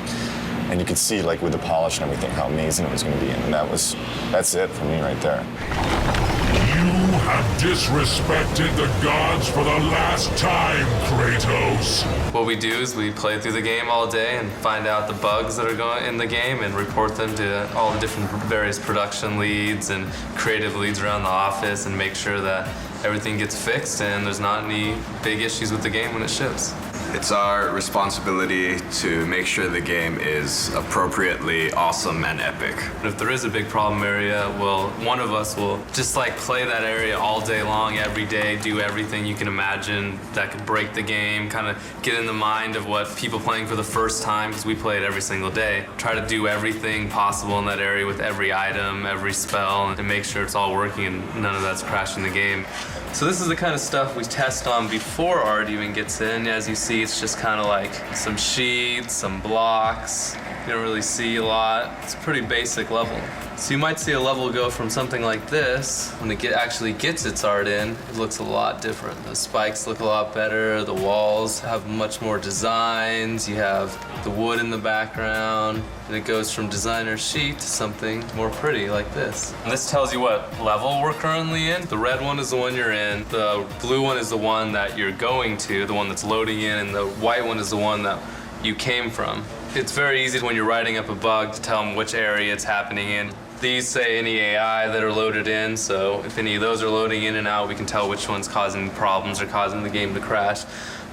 [SPEAKER 26] And you could see, like, with the polish and everything, how amazing it was going to be. And that's it for me right there.
[SPEAKER 12] You have disrespected the gods for the last time, Kratos.
[SPEAKER 13] What we do is we play through the game all day and find out the bugs that are going in the game and report them to all the different various production leads and creative leads around the office and make sure that everything gets fixed and there's not any big issues with the game when it ships.
[SPEAKER 15] It's our responsibility to make sure the game is appropriately awesome and epic.
[SPEAKER 13] If there is a big problem area, well, one of us will just like play that area all day long, every day, do everything you can imagine that could break the game, kind of get in the mind of what people playing for the first time, because we play it every single day. Try to do everything possible in that area with every item, every spell, and make sure it's all working and none of that's crashing the game. So this is the kind of stuff we test on before art even gets in. As you see, it's just kind of like some sheets, some blocks. You don't really see a lot. It's a pretty basic level. So you might see a level go from something like this, when it actually gets its art in, it looks a lot different. The spikes look a lot better, the walls have much more designs, you have the wood in the background, and it goes from designer sheet to something more pretty like this. And this tells you what level we're currently in. The red one is the one you're in, the blue one is the one that you're going to, the one that's loading in, and the white one is the one that you came from. It's very easy when you're writing up a bug to tell them which area it's happening in. These say any AI that are loaded in, so if any of those are loading in and out, we can tell which one's causing problems or causing the game to crash.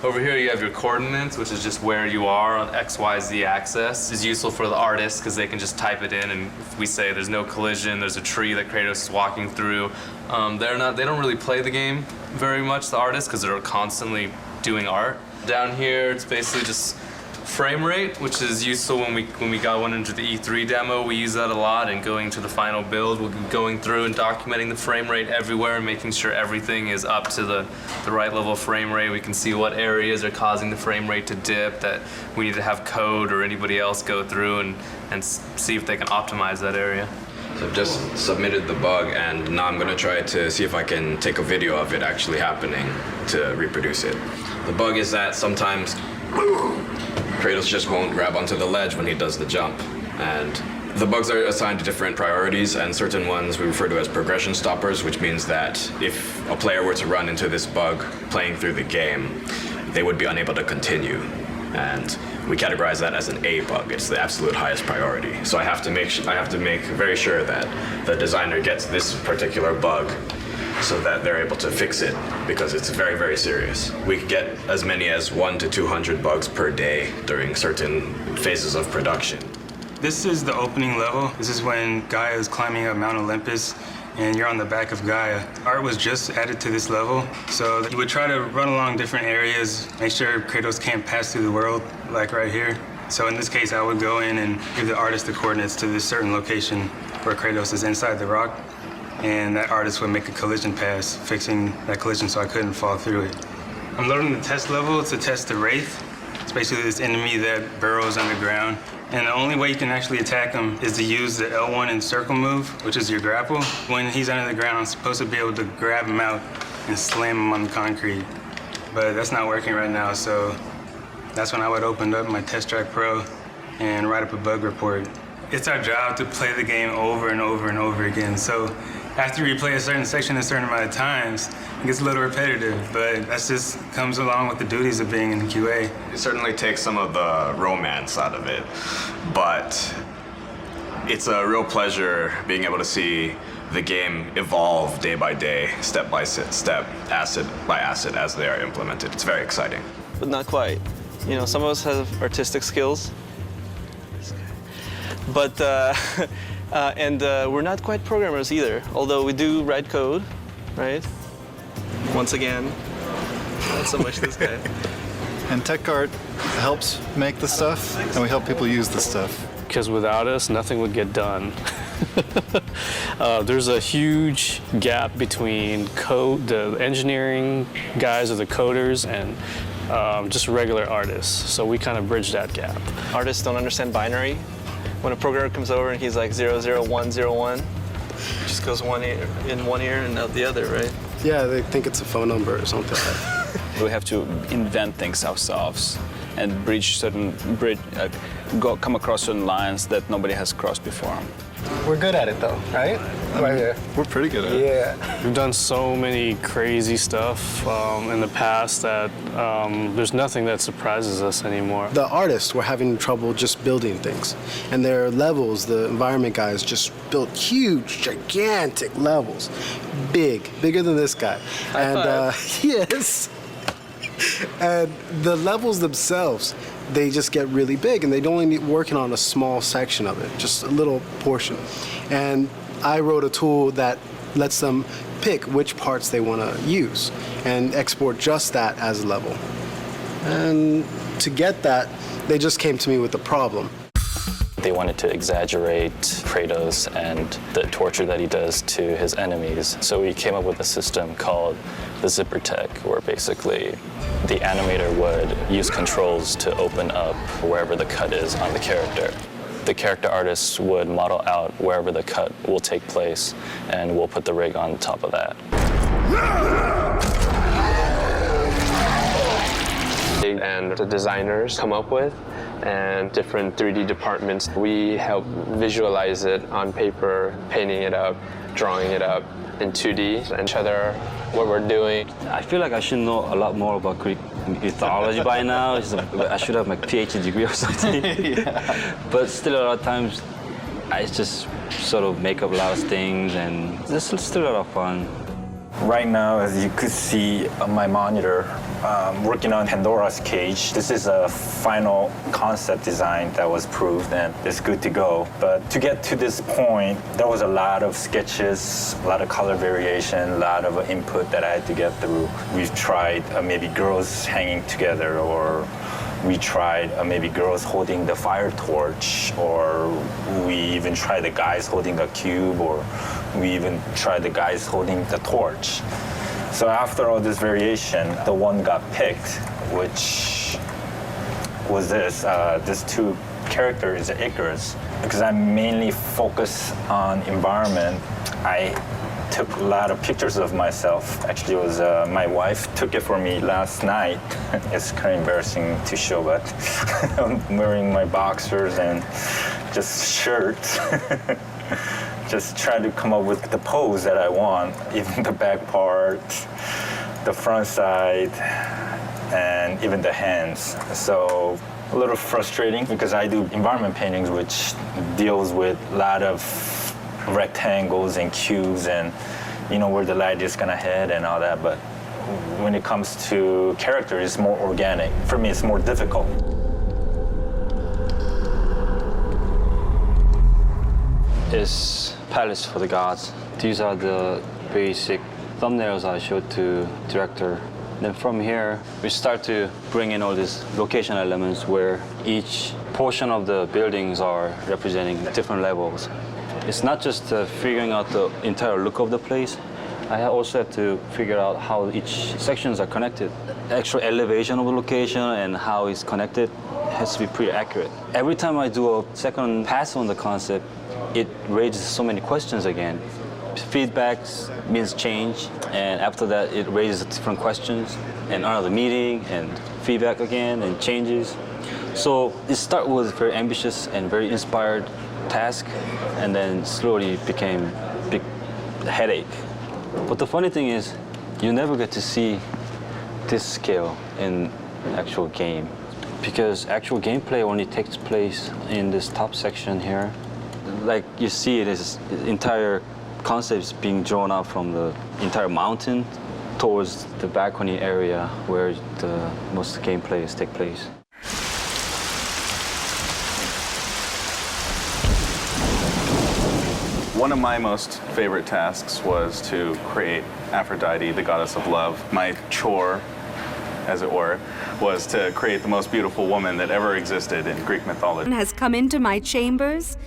[SPEAKER 13] Over here you have your coordinates, which is just where you are on XYZ axis. It's useful for the artists because they can just type it in, and if we say there's no collision, there's a tree that Kratos is walking through. They don't really play the game very much, the artists, because they're constantly doing art. Down here it's basically just frame rate, which is useful when we got one into the E3 demo. We use that a lot, and going to the final build, we'll be going through and documenting the frame rate everywhere and making sure everything is up to the right level of frame rate. We can see what areas are causing the frame rate to dip that we need to have code or anybody else go through and see if they can optimize that area.
[SPEAKER 15] So I've just submitted the bug, and now I'm going to try to see if I can take a video of it actually happening to reproduce it. The bug is that sometimes Kratos just won't grab onto the ledge when he does the jump. And the bugs are assigned to different priorities, and certain ones we refer to as progression stoppers, which means that if a player were to run into this bug playing through the game, they would be unable to continue. And we categorize that as an A bug. It's the absolute highest priority. So I have to make very sure that the designer gets this particular bug so that they're able to fix it, because it's very, very serious. We could get as many as 100 to 200 bugs per day during certain phases of production.
[SPEAKER 16] This is the opening level. This is when Gaia is climbing up Mount Olympus and you're on the back of Gaia. Art was just added to this level, so you would try to run along different areas, make sure Kratos can't pass through the world, like right here. So in this case, I would go in and give the artist the coordinates to this certain location where Kratos is inside the rock, and that artist would make a collision pass, fixing that collision so I couldn't fall through it. I'm loading the test level to test the Wraith. It's basically this enemy that burrows underground. And the only way you can actually attack him is to use the L1 and circle move, which is your grapple. When he's under the ground, I'm supposed to be able to grab him out and slam him on the concrete. But that's not working right now, so that's when I would open up my Test Track Pro and write up a bug report. It's our job to play the game over and over and over again. So after you play a certain section a certain amount of times, it gets a little repetitive, but that just comes along with the duties of being in the QA.
[SPEAKER 15] It certainly takes some of the romance out of it, but It's a real pleasure being able to see the game evolve day by day, step by step, asset by asset as they are implemented. It's very exciting.
[SPEAKER 2] But not quite. You know, some of us have artistic skills, but we're not quite programmers either. Although we do write code, right? Once again, not so much this guy.
[SPEAKER 3] And tech art helps make the stuff, and we help people use the stuff.
[SPEAKER 18] Because without us, nothing would get done. There's a huge gap between the engineering guys or the coders and just regular artists. So we kind of bridge that gap.
[SPEAKER 2] Artists don't understand binary. When a programmer comes over and he's like 00101, just goes one ear in one ear and out the other, right?
[SPEAKER 17] Yeah, they think it's a phone number or something.
[SPEAKER 19] We have to invent things ourselves and come across certain lines that nobody has crossed before.
[SPEAKER 17] We're good at it though, right? Right here.
[SPEAKER 3] We're pretty good at it.
[SPEAKER 17] Yeah.
[SPEAKER 18] We've done so many crazy stuff in the past that there's nothing that surprises us anymore.
[SPEAKER 17] The artists were having trouble just building things. And their levels, the environment guys just built huge, gigantic levels. Bigger than this guy. Yes. And the levels themselves, they just get really big, and they'd only be working on a small section of it, just a little portion. And I wrote a tool that lets them pick which parts they want to use and export just that as a level. And to get that, they just came to me with a problem.
[SPEAKER 10] They wanted to exaggerate Kratos and the torture that he does to his enemies. So we came up with a system called the zipper tech, where basically the animator would use controls to open up wherever the cut is on the character. The character artists would model out wherever the cut will take place, and we'll put the rig on top of that.
[SPEAKER 23] And the designers come up with, and different 3D departments. We help visualize it on paper, painting it up, drawing it up in 2D, and each other what we're doing.
[SPEAKER 20] I feel like I should know a lot more about Greek mythology by now. I should have my PhD degree or something. Yeah. But still, a lot of times, I just sort of make up a lot of things, and it's still a lot of fun.
[SPEAKER 21] Right now, as you could see on my monitor, working on Pandora's Cage. This is a final concept design that was proved and it's good to go. But to get to this point, there was a lot of sketches, a lot of color variation, a lot of input that I had to get through. We've tried maybe girls hanging together, or we tried maybe girls holding the fire torch, or we even tried the guys holding a cube, or we even tried the guys holding the torch. So after all this variation, the one got picked, which was this two characters, Icarus. Because I mainly focus on environment, I took a lot of pictures of myself. Actually, it was my wife took it for me last night. It's kind of embarrassing to show, but I'm wearing my boxers and just shirt. Just try to come up with the pose that I want, even the back part, the front side, and even the hands. So a little frustrating because I do environment paintings, which deals with a lot of rectangles and cubes and where the light is gonna head and all that. But when it comes to character, it's more organic. For me, it's more difficult.
[SPEAKER 20] Is Palace for the Gods. These are the basic thumbnails I showed to director. Then from here, we start to bring in all these location elements where each portion of the buildings are representing different levels. It's not just figuring out the entire look of the place. I also have to figure out how each sections are connected. The actual elevation of the location and how it's connected has to be pretty accurate. Every time I do a second pass on the concept, it raises so many questions again. Feedbacks means change, and after that it raises different questions, and another meeting, and feedback again, and changes. So it started with very ambitious and very inspired task, and then slowly became a big headache. But the funny thing is, you never get to see this scale in actual game, because actual gameplay only takes place in this top section here. like you see it is entire concepts being drawn up from the entire mountain towards the balcony area where the most gameplays take place.
[SPEAKER 6] One of my most favorite tasks was to create Aphrodite, the goddess of love. My chore, as it were, was to create the most beautiful woman that ever existed in Greek mythology.
[SPEAKER 7] Has come into my chambers.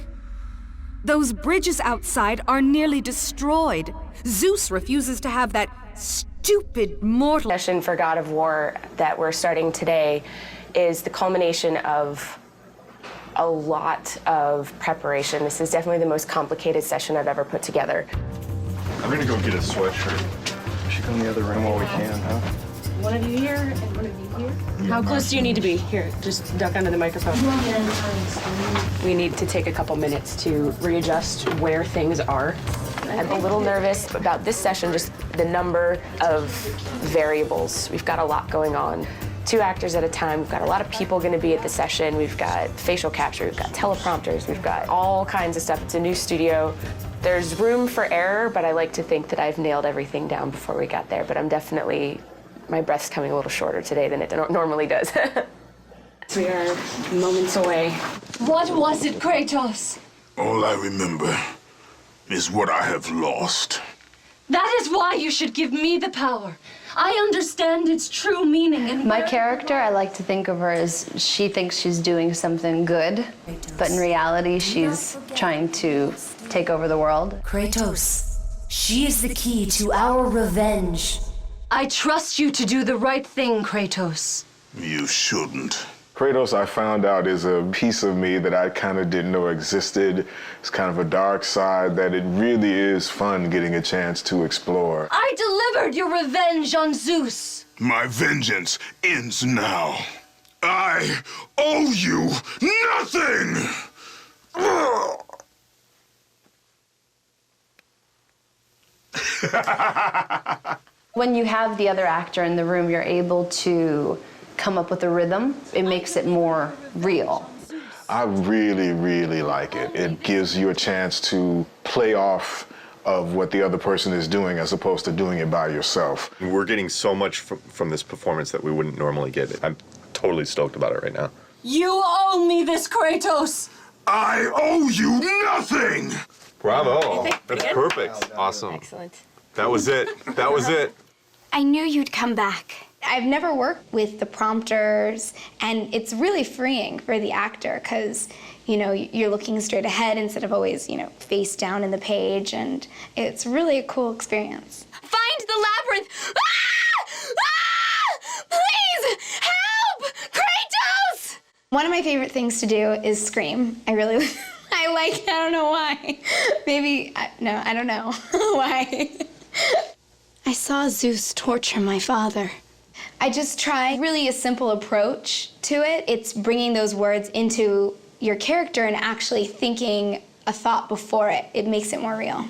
[SPEAKER 7] Those bridges outside are nearly destroyed. Zeus refuses to have that stupid mortal.
[SPEAKER 8] Session for God of War that we're starting today is the culmination of a lot of preparation. This is definitely the most complicated session I've ever put together.
[SPEAKER 26] I'm gonna go get a sweatshirt.
[SPEAKER 3] We should go in the other room while we can, huh?
[SPEAKER 8] One of you here and one of you here. How close do you need to be? Here, just duck under the microphone. We need to take a couple minutes to readjust where things are. I'm a little nervous about this session, just the number of variables. We've got a lot going on. 2 actors at a time. We've got a lot of people going to be at the session. We've got facial capture, we've got teleprompters, we've got all kinds of stuff. It's a new studio. There's room for error, but I like to think that I've nailed everything down before we got there. But I'm definitely, my breath's coming a little shorter today than it normally does. We are moments away.
[SPEAKER 11] What was it, Kratos?
[SPEAKER 12] All I remember is what I have lost.
[SPEAKER 11] That is why you should give me the power. I understand its true meaning. And
[SPEAKER 14] my character, I like to think of her as she thinks she's doing something good, but in reality, she's trying to take over the world.
[SPEAKER 11] Kratos, she is the key to our revenge. I trust you to do the right thing, Kratos.
[SPEAKER 12] You shouldn't.
[SPEAKER 22] Kratos, I found out, is a piece of me that I kind of didn't know existed. It's kind of a dark side that it really is fun getting a chance to explore.
[SPEAKER 11] I delivered your revenge on Zeus.
[SPEAKER 12] My vengeance ends now. I owe you nothing!
[SPEAKER 14] When you have the other actor in the room, you're able to come up with a rhythm. It makes it more real.
[SPEAKER 22] I really, really like it. It gives you a chance to play off of what the other person is doing as opposed to doing it by yourself.
[SPEAKER 26] We're getting so much from this performance that we wouldn't normally get. I'm totally stoked about it right now.
[SPEAKER 11] You owe me this, Kratos.
[SPEAKER 12] I owe you nothing!
[SPEAKER 26] Bravo. That's perfect. Awesome.
[SPEAKER 8] Excellent.
[SPEAKER 26] That was it. That was it.
[SPEAKER 27] I knew you'd come back. I've never worked with the prompters, and it's really freeing for the actor because, you know, you're looking straight ahead instead of always, you know, face down in the page, and it's really a cool experience.
[SPEAKER 11] Find the labyrinth! Ah! Ah! Please, help! Kratos!
[SPEAKER 27] One of my favorite things to do is scream. I really, I don't know why. Maybe, no, I don't know why. I saw Zeus torture my father. I just try really a simple approach to it. It's bringing those words into your character and actually thinking a thought before it. It makes it more real.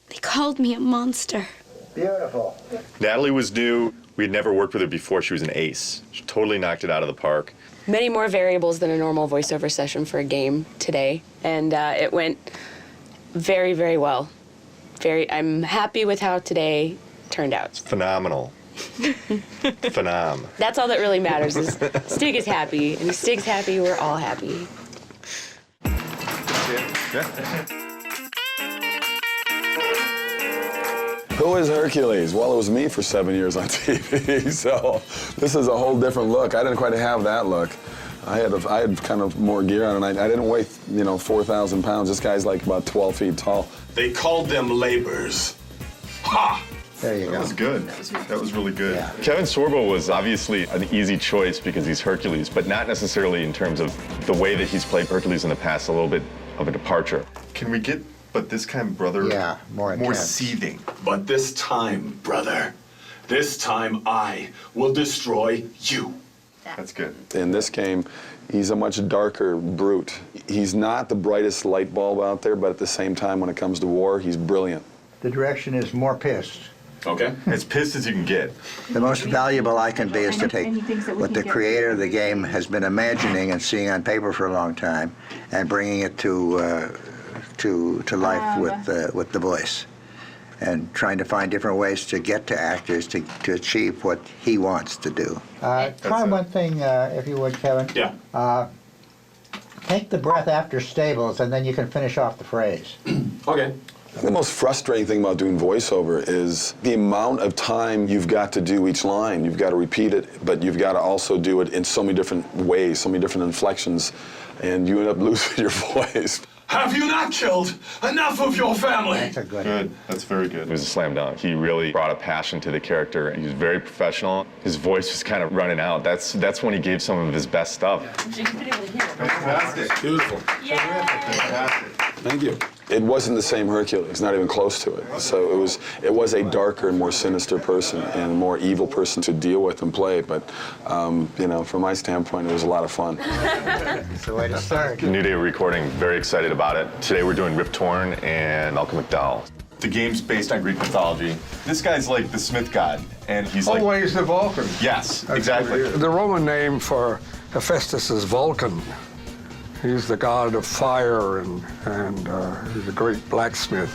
[SPEAKER 27] They called me a monster.
[SPEAKER 22] Beautiful.
[SPEAKER 26] Natalie was new. We had never worked with her before. She was an ace. She totally knocked it out of the park.
[SPEAKER 8] Many more variables than a normal voiceover session for a game today. And it went very, very well. I'm happy with how today turned out.
[SPEAKER 26] Phenomenal. Phenom.
[SPEAKER 8] That's all that really matters is Stig is happy, and if Stig's happy, we're all happy.
[SPEAKER 28] Who is Hercules? Well, it was me for 7 years on TV, so this is a whole different look. I didn't quite have that look. I had kind of more gear on, and I didn't weigh, 4,000 pounds. This guy's like about 12 feet tall.
[SPEAKER 12] They called them labors. Ha!
[SPEAKER 26] There you go. That was good. That was really good. Yeah. Kevin Sorbo was obviously an easy choice because he's Hercules, but not necessarily in terms of the way that he's played Hercules in the past, a little bit of a departure. Can we get, but this time, brother, more seething?
[SPEAKER 12] But this time, brother, this time I will destroy you.
[SPEAKER 26] That's good.
[SPEAKER 28] In this game, he's a much darker brute. He's not the brightest light bulb out there, but at the same time, when it comes to war, he's brilliant.
[SPEAKER 29] The direction is more pissed.
[SPEAKER 26] Okay. As pissed as you can get.
[SPEAKER 29] The most valuable I can be is to take what the creator of the game has been imagining and seeing on paper for a long time and bringing it to to life with the voice, and trying to find different ways to get to actors to achieve what he wants to do.
[SPEAKER 1] Try one thing, if you would, Kevin.
[SPEAKER 26] Yeah.
[SPEAKER 1] Take the breath after stables, and then you can finish off the phrase.
[SPEAKER 26] Okay.
[SPEAKER 28] The most frustrating thing about doing voiceover is the amount of time you've got to do each line. You've got to repeat it, but you've got to also do it in so many different ways, so many different inflections, and you end up losing your voice.
[SPEAKER 12] Have you not killed enough of your family?
[SPEAKER 1] That's a
[SPEAKER 26] Good. That's very good. It was a slam dunk. He really brought a passion to the character. He was very professional. His voice was kind of running out. That's when he gave some of his best stuff. Fantastic.
[SPEAKER 28] Beautiful.
[SPEAKER 26] Fantastic.
[SPEAKER 28] Thank you. It wasn't the same Hercules, not even close to it. So it was a darker and more sinister person and a more evil person to deal with and play. But you know, from my standpoint, it was a lot of fun.
[SPEAKER 1] It's the way to start.
[SPEAKER 26] New day of recording. Very excited about it. Today we're doing Rip Torn and Malcolm McDowell. The game's based on Greek mythology. This guy's like the Smith god, and he's like...
[SPEAKER 4] Oh, he's the Vulcan.
[SPEAKER 26] Yes, exactly.
[SPEAKER 4] The Roman name for Hephaestus is Vulcan. He's the god of fire, and he's a great blacksmith.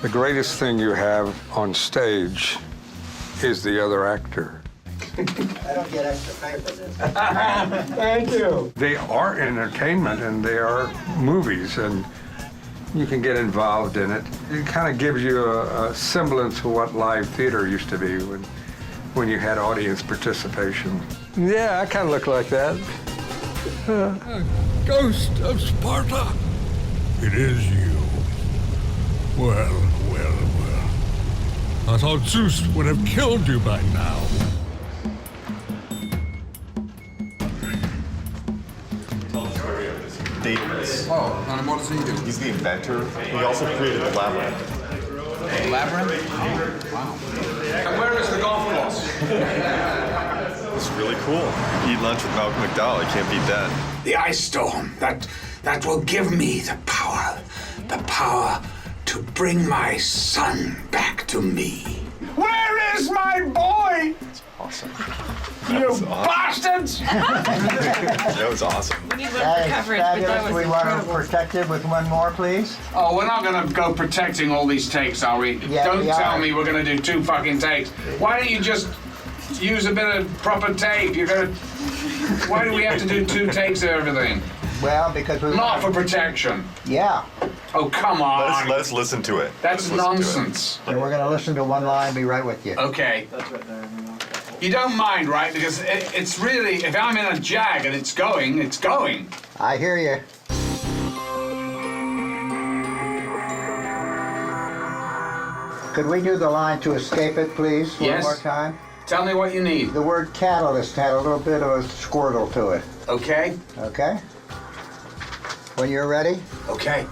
[SPEAKER 4] The greatest thing you have on stage is the other actor.
[SPEAKER 1] I don't get extra pay for this.
[SPEAKER 4] Thank you. They are entertainment, and they are movies, and you can get involved in it. It kind of gives you a semblance of what live theater used to be when you had audience participation. Yeah, I kind of look like that.
[SPEAKER 12] Ghost of Sparta. It is you. Well, well, well. I thought Zeus would have killed you by now.
[SPEAKER 26] Tell the story of this. Daedalus.
[SPEAKER 5] Oh, and what does he do?
[SPEAKER 26] He's the inventor. He also created the labyrinth.
[SPEAKER 5] Labyrinth? Wow. And where is the golf course?
[SPEAKER 26] It's really cool. Eat lunch with Malcolm McDowell. He can't beat that.
[SPEAKER 12] The ice storm, that will give me the power to bring my son back to me. Where is my boy?
[SPEAKER 26] That's awesome.
[SPEAKER 12] You bastards!
[SPEAKER 26] That was awesome.
[SPEAKER 1] That is fabulous. We want to protect it with one more, please.
[SPEAKER 5] Oh, we're not going to go protecting all these takes, are we?
[SPEAKER 1] Yeah,
[SPEAKER 5] Don't
[SPEAKER 1] we
[SPEAKER 5] tell
[SPEAKER 1] are.
[SPEAKER 5] me we're going to do 2 fucking takes. Why don't you just use a bit of proper tape? Why do we have to do 2 takes of everything?
[SPEAKER 1] Well, because we
[SPEAKER 5] Not for protection.
[SPEAKER 1] Yeah.
[SPEAKER 5] Oh, come on.
[SPEAKER 26] Let's listen to it.
[SPEAKER 5] That's nonsense.
[SPEAKER 1] And we're going to listen to one line, be right with you.
[SPEAKER 5] Okay. You don't mind, right? Because it's really, if I'm in a jag and it's going, it's going.
[SPEAKER 1] I hear you. Could we do the line to escape it, please,
[SPEAKER 5] Yes.
[SPEAKER 1] one more time?
[SPEAKER 5] Tell me what you need.
[SPEAKER 1] The word catalyst had a little bit of a squirtle to it.
[SPEAKER 5] Okay?
[SPEAKER 1] Okay? When you're ready?
[SPEAKER 5] Okay.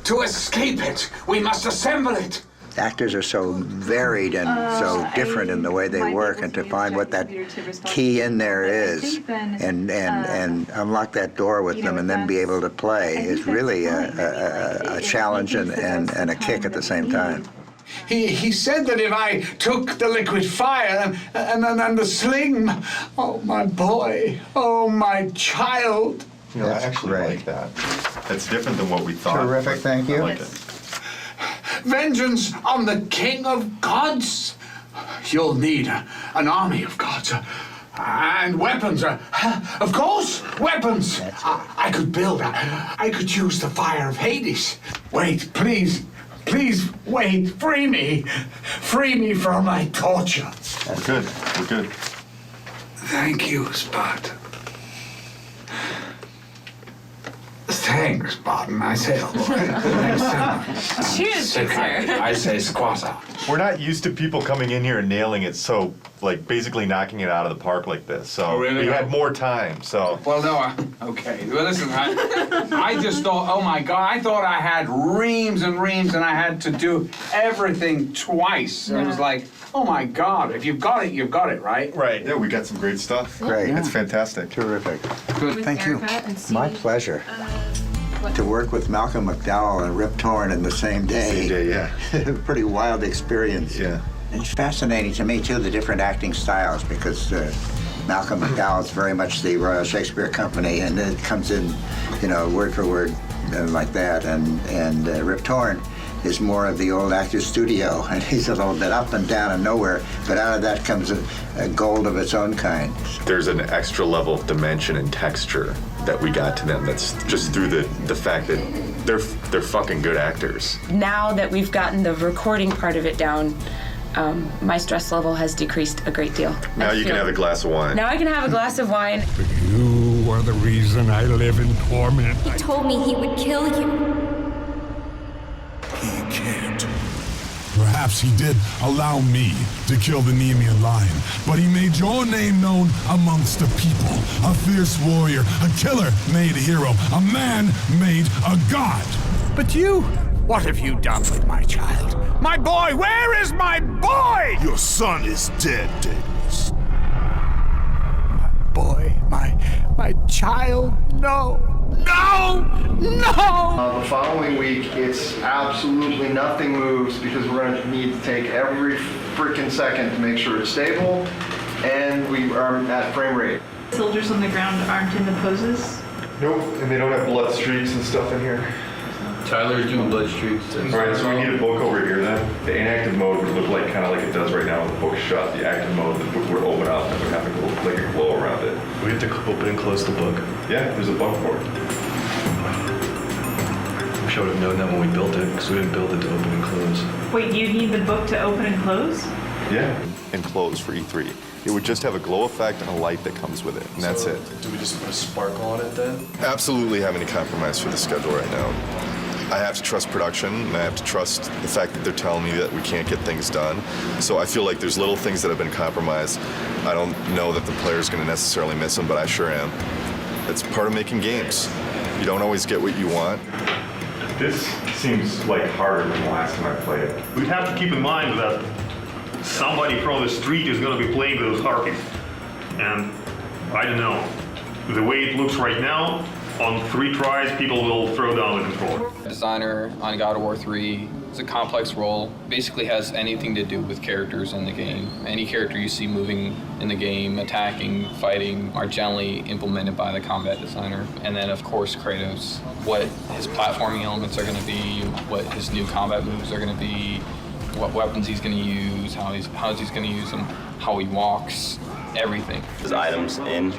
[SPEAKER 5] To escape it, we must assemble it.
[SPEAKER 29] Actors are so varied and so different in the way they work, and to find what that key in there is and unlock that door with them and then be able to play is really a challenge and a kick at the same time.
[SPEAKER 12] He said that if I took the liquid fire and the sling, oh my boy, oh my child.
[SPEAKER 26] You know, I actually like that. That's different than what we thought.
[SPEAKER 1] Terrific, thank you.
[SPEAKER 26] I like it.
[SPEAKER 12] Vengeance on the king of gods. You'll need an army of gods. And weapons. Of course, weapons. I could build. I could use the fire of Hades. Wait, please. Please wait. Free me. Free me from my torture.
[SPEAKER 26] We're good. We're good.
[SPEAKER 12] Thank you, Spartan. Thanks, Spartan. I say a lot. Thanks so much.
[SPEAKER 8] Cheers,
[SPEAKER 12] sir. I say squatter.
[SPEAKER 26] We're not used to people coming in here and nailing it, so like basically knocking it out of the park like this. So
[SPEAKER 5] Oh, really?
[SPEAKER 26] we had more time. So
[SPEAKER 5] Well, no, okay. Well, listen, I just thought, oh my God, I thought I had reams and reams and I had to do everything twice. And it was like, oh my God, if you've got it, you've got it, right?
[SPEAKER 26] Right. Yeah, we got some great stuff.
[SPEAKER 29] Great.
[SPEAKER 26] It's fantastic.
[SPEAKER 29] Terrific.
[SPEAKER 5] Good.
[SPEAKER 29] Thank you.
[SPEAKER 1] My pleasure.
[SPEAKER 29] To work with Malcolm McDowell and Rip Torn in the same day.
[SPEAKER 26] Same day, yeah.
[SPEAKER 29] Pretty wild experience.
[SPEAKER 26] Yeah.
[SPEAKER 29] It's fascinating to me, too, the different acting styles, because Malcolm McDowell's very much the Royal Shakespeare Company, and it comes in, you know, word for word like that. And Rip Torn is more of the old Actors Studio, and he's a little bit up and down and nowhere, but out of that comes a gold of its own kind.
[SPEAKER 26] There's an extra level of dimension and texture that we got to them that's just through the fact that they're fucking good actors.
[SPEAKER 8] Now that we've gotten the recording part of it down, my stress level has decreased a great deal.
[SPEAKER 26] Now you can have a glass of wine.
[SPEAKER 8] Now I can have a glass of wine.
[SPEAKER 2] You are the reason I live in torment.
[SPEAKER 11] He told me he would kill you.
[SPEAKER 9] He can't. Perhaps he did allow me to kill the Nemean lion, but he made your name known amongst the people. A fierce warrior, a killer made a hero, a man made a god. But you, what have you done with my child? My boy, where is my boy? Your son is dead, Davis. My boy, my child, no. No! No!
[SPEAKER 13] The following week, it's absolutely nothing moves because we're going to need to take every freaking second to make sure it's stable and we are at frame rate.
[SPEAKER 15] Soldiers on the ground aren't in the poses?
[SPEAKER 13] Nope, and they don't have blood streaks and stuff in here.
[SPEAKER 16] Tyler's doing blood streaks.
[SPEAKER 13] Alright, so we need a book over here then. The inactive mode would look like kind of like it does right now with the book shut. The active mode, the book would open up and would have like a glow around it.
[SPEAKER 16] We have to open and close the book.
[SPEAKER 13] Yeah, there's a book for it.
[SPEAKER 16] Wish I would have known that when we built it, because we didn't build it to open and close.
[SPEAKER 15] Wait, you need the book to open and close?
[SPEAKER 26] Yeah. And close for E3. It would just have a glow effect and a light that comes with it, and that's it.
[SPEAKER 16] Do we just put a sparkle on it then?
[SPEAKER 26] Absolutely have any compromise for the schedule right now. I have to trust production, and I have to trust the fact that they're telling me that we can't get things done. So I feel like there's little things that have been compromised. I don't know that the player's going to necessarily miss them, but I sure am. It's part of making games. You don't always get what you want.
[SPEAKER 13] This seems like harder than the last time I played it.
[SPEAKER 18] We'd have to keep in mind that somebody from the street is going to be playing those harpies. And I don't know, the way it looks right now, on 3 tries, people will throw down the controller.
[SPEAKER 23] Designer on God of War 3 is a complex role. Basically has anything to do with characters in the game. Any character you see moving in the game, attacking, fighting, are generally implemented by the combat designer. And then, of course, Kratos. What his platforming elements are going to be, what his new combat moves are going to be, what weapons he's going to use, how he's going to use them, how he walks, everything.
[SPEAKER 19] His items in.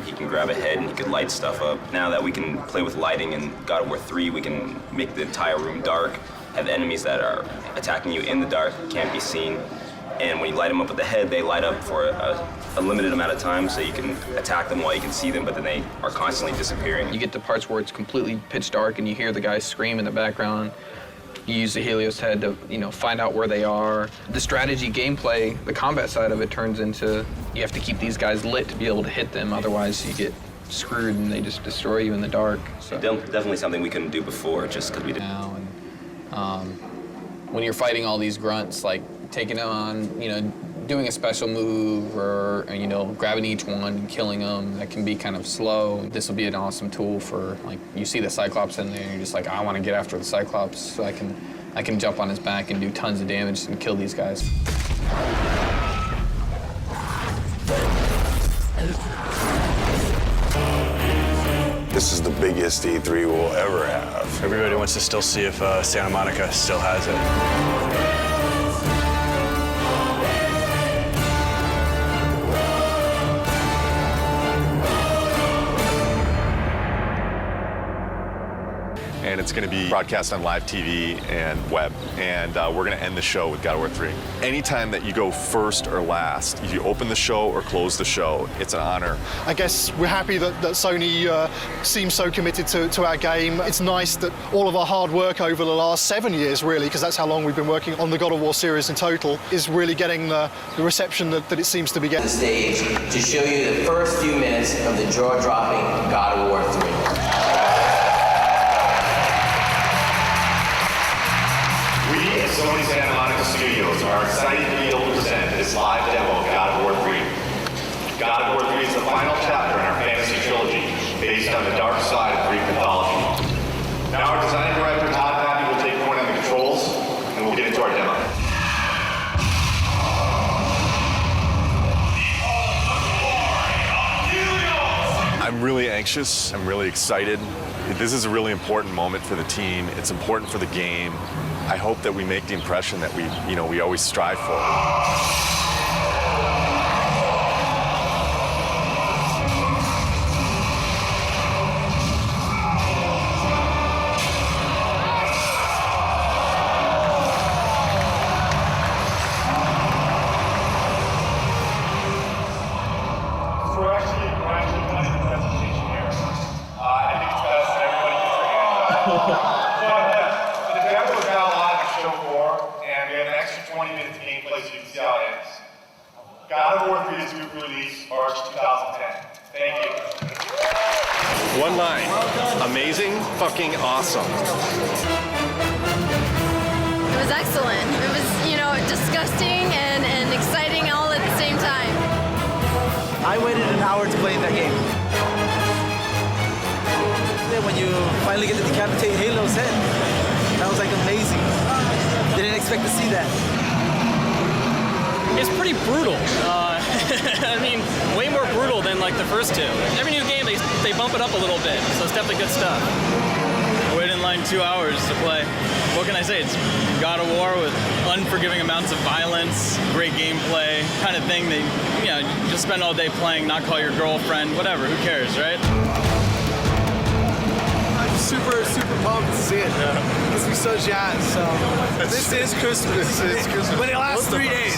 [SPEAKER 19] He can grab a head and he can light stuff up. Now that we can play with lighting in God of War 3, we can make the entire room dark, have enemies that are attacking you in the dark, can't be seen. And when you light them up with the head, they light up for a limited amount of time, so you can attack them while you can see them, but then they are constantly disappearing.
[SPEAKER 23] You get to parts where it's completely pitch dark and you hear the guys scream in the background. You use the Helios head to, find out where they are. The strategy gameplay, the combat side of it turns into, you have to keep these guys lit to be able to hit them, otherwise you get screwed and they just destroy you in the dark. So.
[SPEAKER 19] Definitely something we couldn't do before, just because we didn't.
[SPEAKER 23] Now, and, when you're fighting all these grunts, like taking on, doing a special move or, grabbing each one and killing them, that can be kind of slow. This will be an awesome tool for, you see the Cyclops in there and you're just like, I want to get after the Cyclops so I can jump on his back and do tons of damage and kill these guys.
[SPEAKER 28] This is the biggest E3 we'll ever have.
[SPEAKER 20] Everybody wants to still see if Santa Monica still has it.
[SPEAKER 26] And it's going to be broadcast on live TV and web. And we're going to end the show with God of War 3. Anytime that you go first or last, if you open the show or close the show, it's an honor.
[SPEAKER 24] I guess we're happy that Sony seems so committed to our game. It's nice that all of our hard work over the last 7 years, really, because that's how long we've been working on the God of War series in total, is really getting the reception that it seems to be getting.
[SPEAKER 25] The stage to show you the first few minutes of the jaw-dropping God of War 3.
[SPEAKER 30] We at Sony Santa Monica Studios are excited to be able to present this live demo of God of War 3. God of War 3 is the final chapter in our fantasy trilogy, based on the dark side of Greek mythology. Now our design director, Todd Pappy, will take point on the controls, and we'll get into our demo.
[SPEAKER 26] I'm really anxious. I'm really excited. This is a really important moment for the team. It's important for the game. I hope that we make the impression that we always strive for.
[SPEAKER 30] God of War 3 is due for release March 2010. Thank you.
[SPEAKER 26] One line. Amazing, fucking awesome.
[SPEAKER 3] It was excellent. It was, disgusting and exciting all at the same time.
[SPEAKER 4] I waited an hour to play that game. When you finally get to decapitate Halo's head, that was like amazing. Didn't expect to see that.
[SPEAKER 6] It's pretty brutal. I mean, way more brutal than like the first two. Every new game, they bump it up a little bit, so it's definitely good stuff. I waited in line 2 hours to play. What can I say? It's God of War with unforgiving amounts of violence, great gameplay, kind of thing that, you just spend all day playing, not call your girlfriend, whatever, who cares, right?
[SPEAKER 4] Super pumped to see it. Yeah. Makes me so jazzed. So this is Christmas.
[SPEAKER 7] It's Christmas.
[SPEAKER 4] But it lasts 3 days.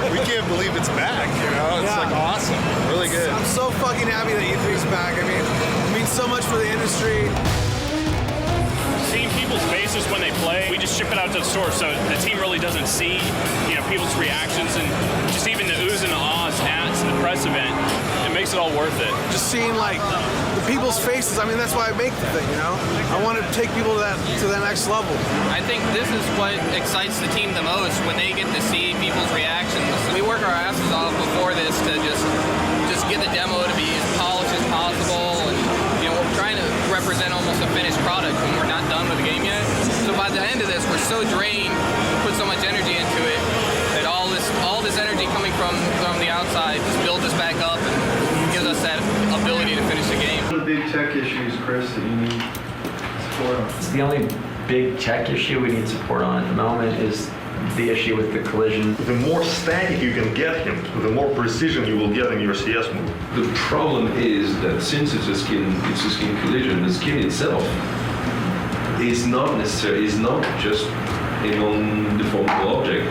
[SPEAKER 7] We can't believe it's back. It's like awesome. Really good.
[SPEAKER 4] I'm so fucking happy that E3's back. I mean, it means so much for the industry.
[SPEAKER 10] Seeing people's faces when they play, we just ship it out to the store, so the team really doesn't see, people's reactions and just even the oohs and ahs at the press event. It makes it all worth it.
[SPEAKER 4] Just seeing like the people's faces. I mean, that's why I make the thing. I want to take people to that next level.
[SPEAKER 14] I think this is what excites the team the most when they get to see people's reactions. We work our asses off before this to just get the demo to be as polished as possible, and we're trying to represent almost a finished product when we're not done with the game yet. So by the end of this, we're so drained, put so much energy into it, that all this energy coming from the outside just builds us back up and gives us that ability to finish the game.
[SPEAKER 13] What are the big tech issues, Chris, that you need support on?
[SPEAKER 17] The only big tech issue we need support on at the moment is the issue with the collision.
[SPEAKER 18] The more static you can get him, the more precision you will get in your CS move.
[SPEAKER 16] The problem is that since it's a skin collision, the skin itself is not just a non-deformable object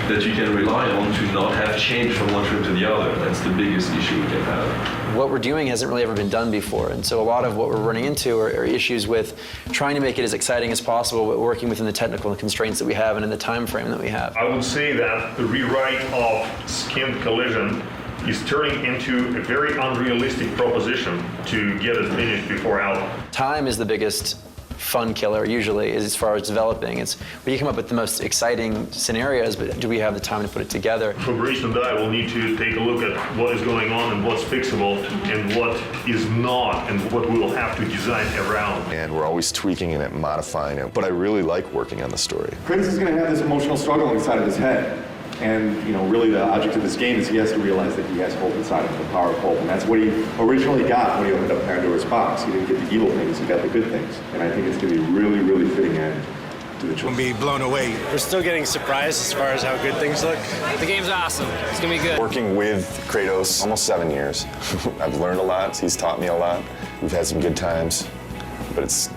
[SPEAKER 16] that you can rely on to not have change from one frame to the other. That's the biggest issue we can have.
[SPEAKER 21] What we're doing hasn't really ever been done before, and so a lot of what we're running into are issues with trying to make it as exciting as possible, but working within the technical constraints that we have and in the time frame that we have.
[SPEAKER 18] I would say that the rewrite of skin collision is turning into a very unrealistic proposition to get it finished before alpha.
[SPEAKER 21] Time is the biggest fun killer usually as far as developing. It's where you come up with the most exciting scenarios, but do we have the time to put it together?
[SPEAKER 18] Fabrice and I will need to take a look at what is going on and what's fixable and what is not and what we will have to design around.
[SPEAKER 26] And we're always tweaking it and modifying it, but I really like working on the story.
[SPEAKER 22] Kratos is going to have this emotional struggle inside of his head. And, really the object of this game is he has to realize that he has hope inside of him, the power of hope. And that's what he originally got when he opened up Pandora's box. He didn't get the evil things, he got the good things. And I think it's going to be really, really fitting end to the choice.
[SPEAKER 7] We'll be blown away. We're still getting surprised as far as how good things look.
[SPEAKER 14] The game's awesome. It's going to be good.
[SPEAKER 26] Working with Kratos almost 7 years. I've learned a lot. He's taught me a lot. We've had some good times, but it's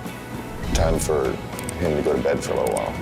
[SPEAKER 26] time for him to go to bed for a little while.